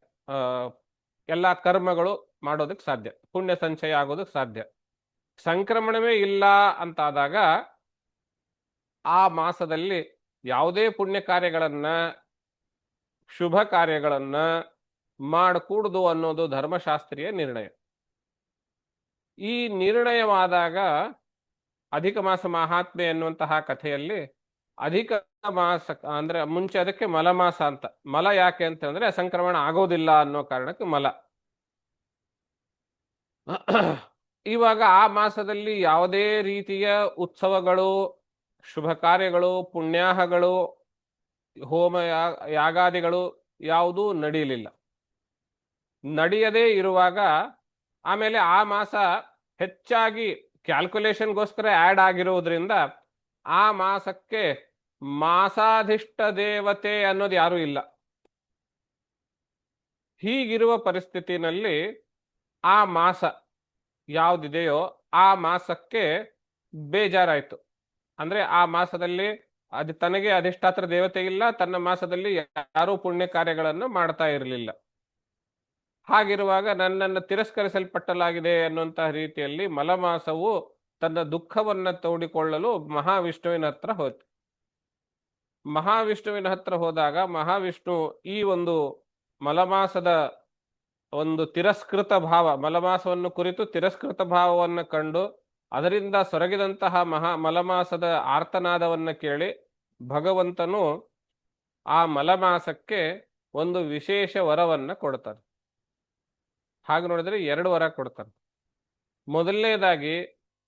ಎಲ್ಲ ಕರ್ಮಗಳು ಮಾಡೋದಕ್ಕೆ ಸಾಧ್ಯ, ಪುಣ್ಯ ಸಂಚಯ ಆಗೋದಕ್ಕೆ ಸಾಧ್ಯ. ಸಂಕ್ರಮಣವೇ ಇಲ್ಲ ಅಂತಾದಾಗ ಆ ಮಾಸದಲ್ಲಿ ಯಾವುದೇ ಪುಣ್ಯ ಕಾರ್ಯಗಳನ್ನ ಶುಭ ಕಾರ್ಯಗಳನ್ನ ಮಾಡಕೂಡದು ಅನ್ನೋದು ಧರ್ಮಶಾಸ್ತ್ರೀಯ ನಿರ್ಣಯ. ಈ ನಿರ್ಣಯವಾದಾಗ ಅಧಿಕ ಮಾಸ ಮಹಾತ್ಮೆ ಎನ್ನುವಂತಹ ಕಥೆಯಲ್ಲಿ ಅಧಿಕ ಮಾಸ ಅಂದ್ರೆ ಮುಂಚೆ ಅದಕ್ಕೆ ಮಲಮಾಸ ಅಂತ. ಮಲ ಯಾಕೆ ಅಂತಂದ್ರೆ ಸಂಕ್ರಮಣ ಆಗೋದಿಲ್ಲ ಅನ್ನೋ ಕಾರಣಕ್ಕೆ ಮಲ. ಇವಾಗ ಆ ಮಾಸದಲ್ಲಿ ಯಾವುದೇ ರೀತಿಯ ಉತ್ಸವಗಳು, ಶುಭ ಕಾರ್ಯಗಳು, ಪುಣ್ಯಾಹಗಳು, ಹೋಮ ಯಾಗಾದಿಗಳು ಯಾವುದೂ ನಡೆಯಲಿಲ್ಲ. ನಡೆಯದೇ ಇರುವಾಗ ಆಮೇಲೆ ಆ ಮಾಸ ಹೆಚ್ಚಾಗಿ ಕ್ಯಾಲ್ಕುಲೇಷನ್ಗೋಸ್ಕರ ಆ್ಯಡ್ ಆಗಿರುವುದರಿಂದ ಆ ಮಾಸಕ್ಕೆ ಮಾಸಾಧಿಷ್ಠ ದೇವತೆ ಅನ್ನೋದು ಯಾರೂ ಇಲ್ಲ. ಹೀಗಿರುವ ಪರಿಸ್ಥಿತಿನಲ್ಲಿ ಆ ಮಾಸ ಯಾವುದಿದೆಯೋ ಆ ಮಾಸಕ್ಕೆ ಬೇಜಾರಾಯಿತು. ಅಂದ್ರೆ ಆ ಮಾಸದಲ್ಲಿ ತನಗೆ ಅಧಿಷ್ಠಾತ್ರ ದೇವತೆ ಇಲ್ಲ, ತನ್ನ ಮಾಸದಲ್ಲಿ ಯಾರೂ ಪುಣ್ಯ ಕಾರ್ಯಗಳನ್ನು ಮಾಡ್ತಾ ಇರಲಿಲ್ಲ. ಹಾಗಿರುವಾಗ ನನ್ನನ್ನು ತಿರಸ್ಕರಿಸಲ್ಪಟ್ಟಲಾಗಿದೆ ಅನ್ನುವಂತಹ ರೀತಿಯಲ್ಲಿ ಮಲಮಾಸವು ತನ್ನ ದುಃಖವನ್ನ ತೋಡಿಕೊಳ್ಳಲು ಮಹಾವಿಷ್ಣುವಿನ ಹತ್ರ ಹೋಯ್ತು. ಮಹಾವಿಷ್ಣುವಿನ ಹತ್ರ ಹೋದಾಗ ಮಹಾವಿಷ್ಣು ಈ ಒಂದು ಮಲಮಾಸದ ಒಂದು ತಿರಸ್ಕೃತ ಭಾವ, ಮಲಮಾಸವನ್ನು ಕುರಿತು ತಿರಸ್ಕೃತ ಭಾವವನ್ನು ಕಂಡು ಅದರಿಂದ ಸೊರಗಿದಂತಹ ಮಲಮಾಸದ ಆರ್ತನಾದವನ್ನು ಕೇಳಿ ಭಗವಂತನು ಆ ಮಲಮಾಸಕ್ಕೆ ಒಂದು ವಿಶೇಷ ವರವನ್ನ ಕೊಡ್ತಾನೆ. ಹಾಗೆ ನೋಡಿದ್ರೆ 2 ವರ ಕೊಡ್ತಾನೆ. ಮೊದಲನೇದಾಗಿ,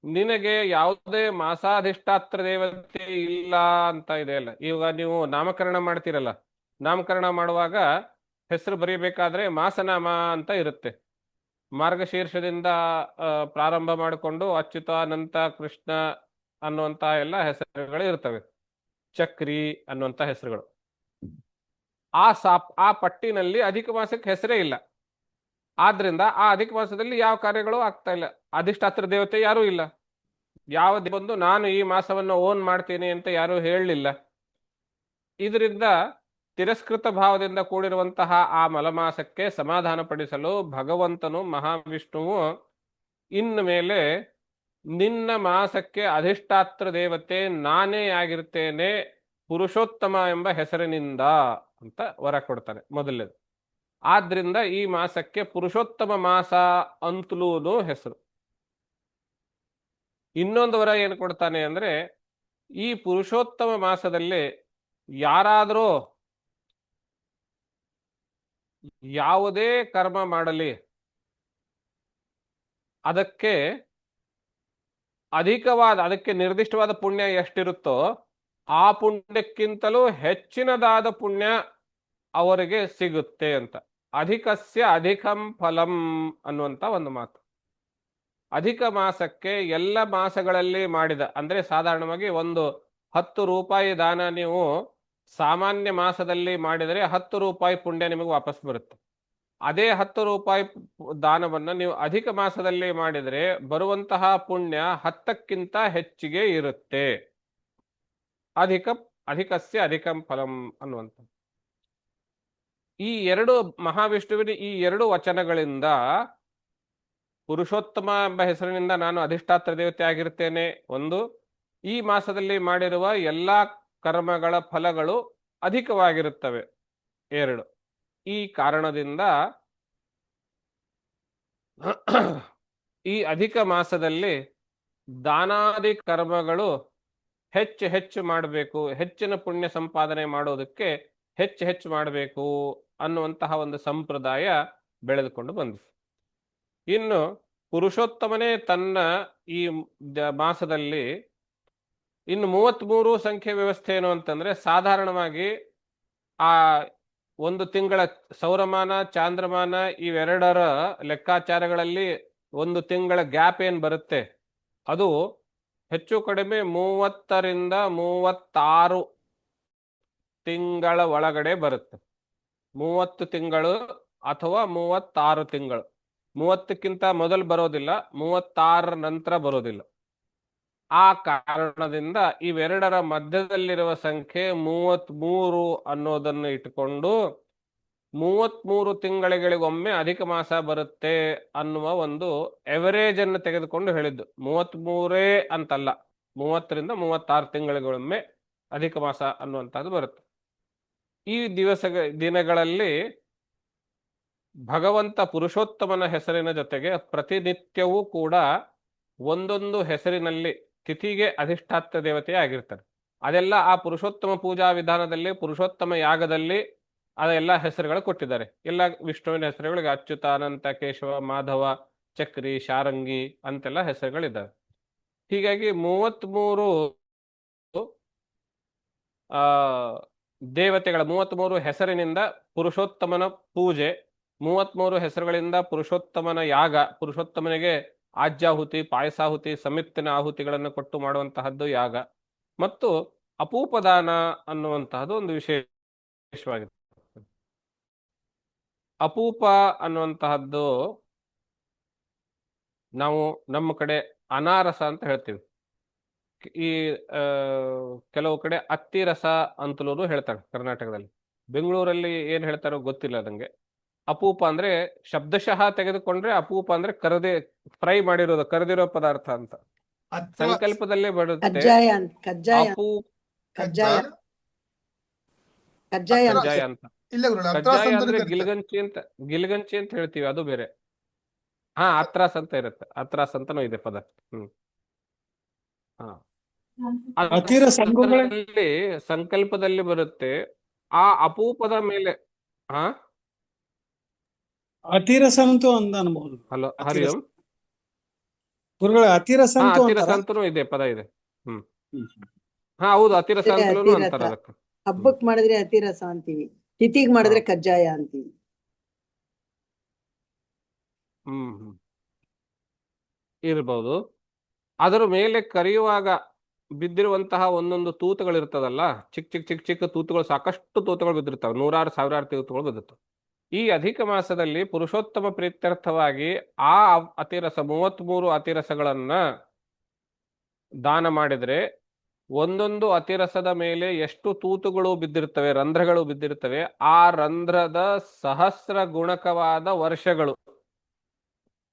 ನಿನಗೆ ಯಾವುದೇ ಮಾಸಾಧಿಷ್ಠಾತ್ರ ದೇವತೆ ಇಲ್ಲ ಅಂತ ಇದೆಯಲ್ಲ, ಇವಾಗ ನೀವು ನಾಮಕರಣ ಮಾಡ್ತೀರಲ್ಲ, ನಾಮಕರಣ ಮಾಡುವಾಗ ಹೆಸರು ಬರೀಬೇಕಾದ್ರೆ ಮಾಸನಾಮ ಅಂತ ಇರುತ್ತೆ. ಮಾರ್ಗಶೀರ್ಷದಿಂದ ಪ್ರಾರಂಭ ಮಾಡಿಕೊಂಡು ಅಚ್ಯುತ, ಅನಂತ, ಕೃಷ್ಣ ಅನ್ನುವಂತ ಎಲ್ಲ ಹೆಸರುಗಳು ಇರ್ತವೆ. ಚಕ್ರಿ ಅನ್ನುವಂತ ಹೆಸರುಗಳು. ಆ ಪಟ್ಟಿನಲ್ಲಿ ಅಧಿಕ ಮಾಸಕ್ಕೆ ಹೆಸರೇ ಇಲ್ಲ. ಆದ್ರಿಂದ ಆ ಅಧಿಕ ಮಾಸದಲ್ಲಿ ಯಾವ ಕಾರ್ಯಗಳು ಆಗ್ತಾ ಇಲ್ಲ. ಅಧಿಷ್ಠಾತ್ರ ದೇವತೆ ಯಾರೂ ಇಲ್ಲ. ಯಾವ ಬಂದು ನಾನು ಈ ಮಾಸವನ್ನು ಓನ್ ಮಾಡ್ತೀನಿ ಅಂತ ಯಾರೂ ಹೇಳಲಿಲ್ಲ. ಇದರಿಂದ ತಿರಸ್ಕೃತ ಭಾವದಿಂದ ಕೂಡಿರುವಂತಹ ಆ ಮಲಮಾಸಕ್ಕೆ ಸಮಾಧಾನ ಪಡಿಸಲು ಭಗವಂತನು ಮಹಾವಿಷ್ಣುವು ಇನ್ನು ಮೇಲೆ ನಿನ್ನ ಮಾಸಕ್ಕೆ ಅಧಿಷ್ಠಾತ್ರ ದೇವತೆ ನಾನೇ ಆಗಿರ್ತೇನೆ ಪುರುಷೋತ್ತಮ ಎಂಬ ಹೆಸರಿನಿಂದ ಅಂತ ವರ ಕೊಡ್ತಾನೆ ಮೊದಲನೇದು. ಆದ್ರಿಂದ ಈ ಮಾಸಕ್ಕೆ ಪುರುಷೋತ್ತಮ ಮಾಸ ಅಂತಲೂ ಹೆಸರು. ಇನ್ನೊಂದು ವರ ಏನು ಕೊಡ್ತಾನೆ ಅಂದ್ರೆ, ಈ ಪುರುಷೋತ್ತಮ ಮಾಸದಲ್ಲಿ ಯಾರಾದರೂ ಯಾವುದೇ ಕರ್ಮ ಮಾಡಲಿ ಅದಕ್ಕೆ ಅದಕ್ಕೆ ನಿರ್ದಿಷ್ಟವಾದ ಪುಣ್ಯ ಎಷ್ಟಿರುತ್ತೋ ಆ ಪುಣ್ಯಕ್ಕಿಂತಲೂ ಹೆಚ್ಚಿನದಾದ ಪುಣ್ಯ ಅವರಿಗೆ ಸಿಗುತ್ತೆ ಅಂತ. ಅಧಿಕಸ್ಯ ಅಧಿಕಂ ಫಲಂ ಅನ್ನುವಂತ ಒಂದು ಮಾತು. ಅಧಿಕ ಮಾಸಕ್ಕೆ ಎಲ್ಲ ಮಾಸಗಳಲ್ಲಿ ಮಾಡಿದ, ಅಂದ್ರೆ ಸಾಧಾರಣವಾಗಿ ಒಂದು 10 ರೂಪಾಯಿ ದಾನ ನೀವು ಸಾಮಾನ್ಯ ಮಾಸದಲ್ಲಿ ಮಾಡಿದರೆ 10 ರೂಪಾಯಿ ಪುಣ್ಯ ನಿಮಗೆ ವಾಪಸ್ ಬರುತ್ತೆ. ಅದೇ 10 ರೂಪಾಯಿ ದಾನವನ್ನ ನೀವು ಅಧಿಕ ಮಾಸದಲ್ಲಿ ಮಾಡಿದರೆ ಬರುವಂತಹ ಪುಣ್ಯ 10ಕ್ಕಿಂತ ಹೆಚ್ಚಿಗೆ ಇರುತ್ತೆ. ಅಧಿಕಸ್ಯ ಅಧಿಕಂ ಫಲಂ ಅನ್ನುವಂಥ ಈ 2 ಮಹಾವಿಷ್ಣುವಿನ ಈ 2 ವಚನಗಳಿಂದ ಪುರುಷೋತ್ತಮ ಎಂಬ ಹೆಸರಿನಿಂದ ನಾನು ಅಧಿಷ್ಠಾತ್ರ ದೇವತೆ ಆಗಿರ್ತೇನೆ ಒಂದು, ಈ ಮಾಸದಲ್ಲಿ ಮಾಡಿರುವ ಎಲ್ಲಾ ಕರ್ಮಗಳ ಫಲಗಳು ಅಧಿಕವಾಗಿರುತ್ತವೆ 2. ಈ ಕಾರಣದಿಂದ ಈ ಅಧಿಕ ಮಾಸದಲ್ಲಿ ದಾನಾದಿ ಕರ್ಮಗಳು ಹೆಚ್ಚು ಮಾಡಬೇಕು, ಹೆಚ್ಚಿನ ಪುಣ್ಯ ಸಂಪಾದನೆ ಮಾಡೋದಕ್ಕೆ ಹೆಚ್ಚು ಮಾಡಬೇಕು ಅನ್ನುವಂತಹ ಒಂದು ಸಂಪ್ರದಾಯ ಬೆಳೆದುಕೊಂಡು ಬಂದಿದೆ. ಇನ್ನು ಪುರುಷೋತ್ತಮನೇ ತನ್ನ ಈ ಮಾಸದಲ್ಲಿ ಇನ್ನು 33 ಸಂಖ್ಯೆ ವ್ಯವಸ್ಥೆ ಏನು ಅಂತಂದ್ರೆ, ಸಾಧಾರಣವಾಗಿ ಆ ಒಂದು ತಿಂಗಳ ಸೌರಮಾನ ಚಾಂದ್ರಮಾನ ಇವೆರಡರ ಲೆಕ್ಕಾಚಾರಗಳಲ್ಲಿ ಒಂದು ತಿಂಗಳ ಗ್ಯಾಪ್ ಏನ್ ಬರುತ್ತೆ ಅದು ಹೆಚ್ಚು ಕಡಿಮೆ 30ರಿಂದ 36 ತಿಂಗಳ ಒಳಗಡೆ ಬರುತ್ತೆ. 30 ತಿಂಗಳು ಅಥವಾ 36 ತಿಂಗಳು. 30ಕ್ಕಿಂತ ಮೊದಲು ಬರೋದಿಲ್ಲ, 36 ನಂತರ ಬರೋದಿಲ್ಲ. ಆ ಕಾರಣದಿಂದ ಇವೆರಡರ ಮಧ್ಯದಲ್ಲಿರುವ ಸಂಖ್ಯೆ 33 ಅನ್ನೋದನ್ನು ಇಟ್ಟುಕೊಂಡು 33 ತಿಂಗಳಿಗೊಮ್ಮೆ ಅಧಿಕ ಮಾಸ ಬರುತ್ತೆ ಅನ್ನುವ ಒಂದು ಎವರೇಜ್ ಅನ್ನು ತೆಗೆದುಕೊಂಡು ಹೇಳಿದ್ದು. 33 ಅಂತಲ್ಲ, 30ರಿಂದ 36 ತಿಂಗಳಿಗೊಮ್ಮೆ ಅಧಿಕ ಮಾಸ ಅನ್ನುವಂಥದ್ದು ಬರುತ್ತೆ. ಈ ದಿನಗಳಲ್ಲಿ ಭಗವಂತ ಪುರುಷೋತ್ತಮನ ಹೆಸರಿನ ಜೊತೆಗೆ ಪ್ರತಿನಿತ್ಯವೂ ಕೂಡ ಒಂದೊಂದು ಹೆಸರಿನಲ್ಲಿ ತಿಥಿಗೆ ಅಧಿಷ್ಠಾತ್ರ ದೇವತೆ ಆಗಿರ್ತಾರೆ. ಅದೆಲ್ಲ ಆ ಪುರುಷೋತ್ತಮ ಪೂಜಾ ವಿಧಾನದಲ್ಲಿ, ಪುರುಷೋತ್ತಮ ಯಾಗದಲ್ಲಿ ಅದೆಲ್ಲ ಹೆಸರುಗಳು ಕೊಟ್ಟಿದ್ದಾರೆ. ಎಲ್ಲ ವಿಷ್ಣುವಿನ ಹೆಸರುಗಳಿಗೆ ಅಚ್ಯುತ, ಅನಂತ, ಕೇಶವ, ಮಾಧವ, ಚಕ್ರಿ, ಶಾರಂಗಿ ಅಂತೆಲ್ಲ ಹೆಸರುಗಳಿದ್ದಾವೆ. ಹೀಗಾಗಿ 33 ದೇವತೆಗಳ 33 ಹೆಸರಿನಿಂದ ಪುರುಷೋತ್ತಮನ ಪೂಜೆ, 33 ಹೆಸರುಗಳಿಂದ ಪುರುಷೋತ್ತಮನ ಯಾಗ, ಪುರುಷೋತ್ತಮನಿಗೆ ಆಜ್ಯಾಹುತಿ, ಪಾಯಸಾಹುತಿ, ಸಮಿತ್ತಿನ ಆಹುತಿಗಳನ್ನು ಕೊಟ್ಟು ಮಾಡುವಂತಹದ್ದು ಯಾಗ, ಮತ್ತು ಅಪೂಪದಾನ ಅನ್ನುವಂತಹದ್ದು ಒಂದು ವಿಶೇಷವಾಗಿದೆ. ಅಪೂಪ ಅನ್ನುವಂತಹದ್ದು ನಾವು ನಮ್ಮ ಕಡೆ ಅನಾರಸ ಅಂತ ಹೇಳ್ತೀವಿ. ಈ ಕೆಲವು ಕಡೆ ಅತ್ತಿರಸ ಅಂತಲೂ ಹೇಳ್ತಾರೆ ಕರ್ನಾಟಕದಲ್ಲಿ. ಬೆಂಗಳೂರಲ್ಲಿ ಏನ್ ಹೇಳ್ತಾರೋ ಗೊತ್ತಿಲ್ಲ ನಂಗೆ. ಅಪೂಪ ಅಂದ್ರೆ ಶಬ್ದಶಃ ತೆಗೆದುಕೊಂಡ್ರೆ ಅಪೂಪ ಅಂದ್ರೆ ಫ್ರೈ ಮಾಡಿರೋದು, ಕರೆದಿರೋ ಪದಾರ್ಥ ಅಂತ ಸಂಕಲ್ಪದಲ್ಲೇ ಬರುತ್ತೆ. ಕಜ್ಜಾಯ ಅಂತ ಕಜ್ಜಾಯ ಅಂದ್ರೆ ಗಿಲ್ಗಂಚಿ ಅಂತ ಹೇಳ್ತೀವಿ, ಅದು ಬೇರೆ. ಹಾ, ಅತ್ರಾಸ್ ಅಂತ ಇರುತ್ತೆ, ಅತ್ರಾಸ್ ಅಂತಾನು ಇದೆ ಪದ. ಸಂಕಲ್ಪದಲ್ಲಿ ಬರುತ್ತೆ. ಆ ಅಪೂಪದ ಮೇಲೆ ಅತಿರಸ ಅಂತೂ ಅನ್ಬಹುದು. ಹಲೋ, ಹರಿ ಓಂ. ಅತಿರಸ ಅಂತೂ ಇದೆ, ಪದ ಇದೆ. ಹಾ, ಹೌದು, ಅತಿರಸ ಅಂತಲೂ ಅಂತಾರ ಅದಕ್ಕೆ. ಹಬ್ಬಕ್ ಮಾಡಿದ್ರೆ ಅತಿರಸ ಅಂತೀವಿ, ತಿಥಿಗ್ ಮಾಡಿದ್ರೆ ಕಜ್ಜಾಯ ಅಂತೀವಿ. ಇರ್ಬಹುದು. ಅದರ ಮೇಲೆ ಕರೆಯುವಾಗ ಬಿದ್ದಿರುವಂತಹ ಒಂದೊಂದು ತೂತುಗಳಿರ್ತದಲ್ಲ, ಚಿಕ್ಕ ತೂತುಗಳು, ಸಾಕಷ್ಟು ತೂತುಗಳು ಬಿದ್ದಿರ್ತಾವೆ, 100,000 1,000 ತೂತುಗಳು ಬಿದ್ದಿರ್ತವೆ. ಈ ಅಧಿಕ ಮಾಸದಲ್ಲಿ ಪುರುಷೋತ್ತಮ ಪ್ರೀತ್ಯರ್ಥವಾಗಿ ಆ ಅತಿರಸ 33 ಅತಿರಸಗಳನ್ನ ದಾನ ಮಾಡಿದ್ರೆ ಒಂದೊಂದು ಅತಿರಸದ ಮೇಲೆ ಎಷ್ಟು ತೂತುಗಳು ಬಿದ್ದಿರ್ತವೆ, ರಂಧ್ರಗಳು ಬಿದ್ದಿರ್ತವೆ, ಆ ರಂಧ್ರದ ಸಹಸ್ರ ಗುಣಕವಾದ ವರ್ಷಗಳು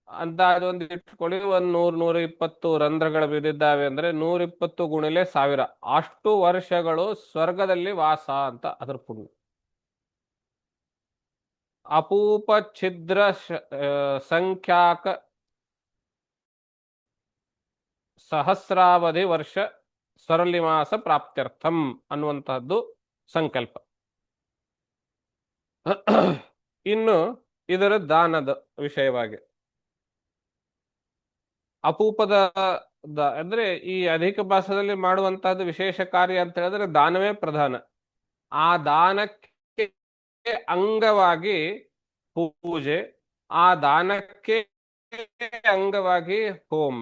ಅಂದಾಜು ಒಂದು ಇಟ್ಕೊಳ್ಳಿ. 100-120 ರಂಧ್ರಗಳು ಬಿದ್ದಿದ್ದಾವೆ ಅಂದ್ರೆ 120 ಗುಣಿಲೆ 1000, ಅಷ್ಟು ವರ್ಷಗಳು ಸ್ವರ್ಗದಲ್ಲಿ ವಾಸ ಅಂತ ಅದರ ಪುಣ್ಯ. ಅಪೂಪ ಛಿದ್ರ ಸಂಖ್ಯಾಕ ಸಹಸ್ರಾವಧಿ ವರ್ಷ ಸ್ವರ್ಲಿಮಾಸ ಪ್ರಾಪ್ತ್ಯರ್ಥಂ ಅನ್ನುವಂತಹದ್ದು ಸಂಕಲ್ಪ. ಇನ್ನು ಇದರ ದಾನದ ವಿಷಯವಾಗಿ ಅಪೂಪದ ಅಂದ್ರೆ ಈ ಅಧಿಕ ಮಾಸದಲ್ಲಿ ಮಾಡುವಂತಹದ್ದು ವಿಶೇಷ ಕಾರ್ಯ ಅಂತ ಹೇಳಿದ್ರೆ ದಾನವೇ ಪ್ರಧಾನ. ಆ ದಾನಕ್ಕೆ ಅಂಗವಾಗಿ ಪೂಜೆ, ಆ ದಾನಕ್ಕೆ ಅಂಗವಾಗಿ ಹೋಮ,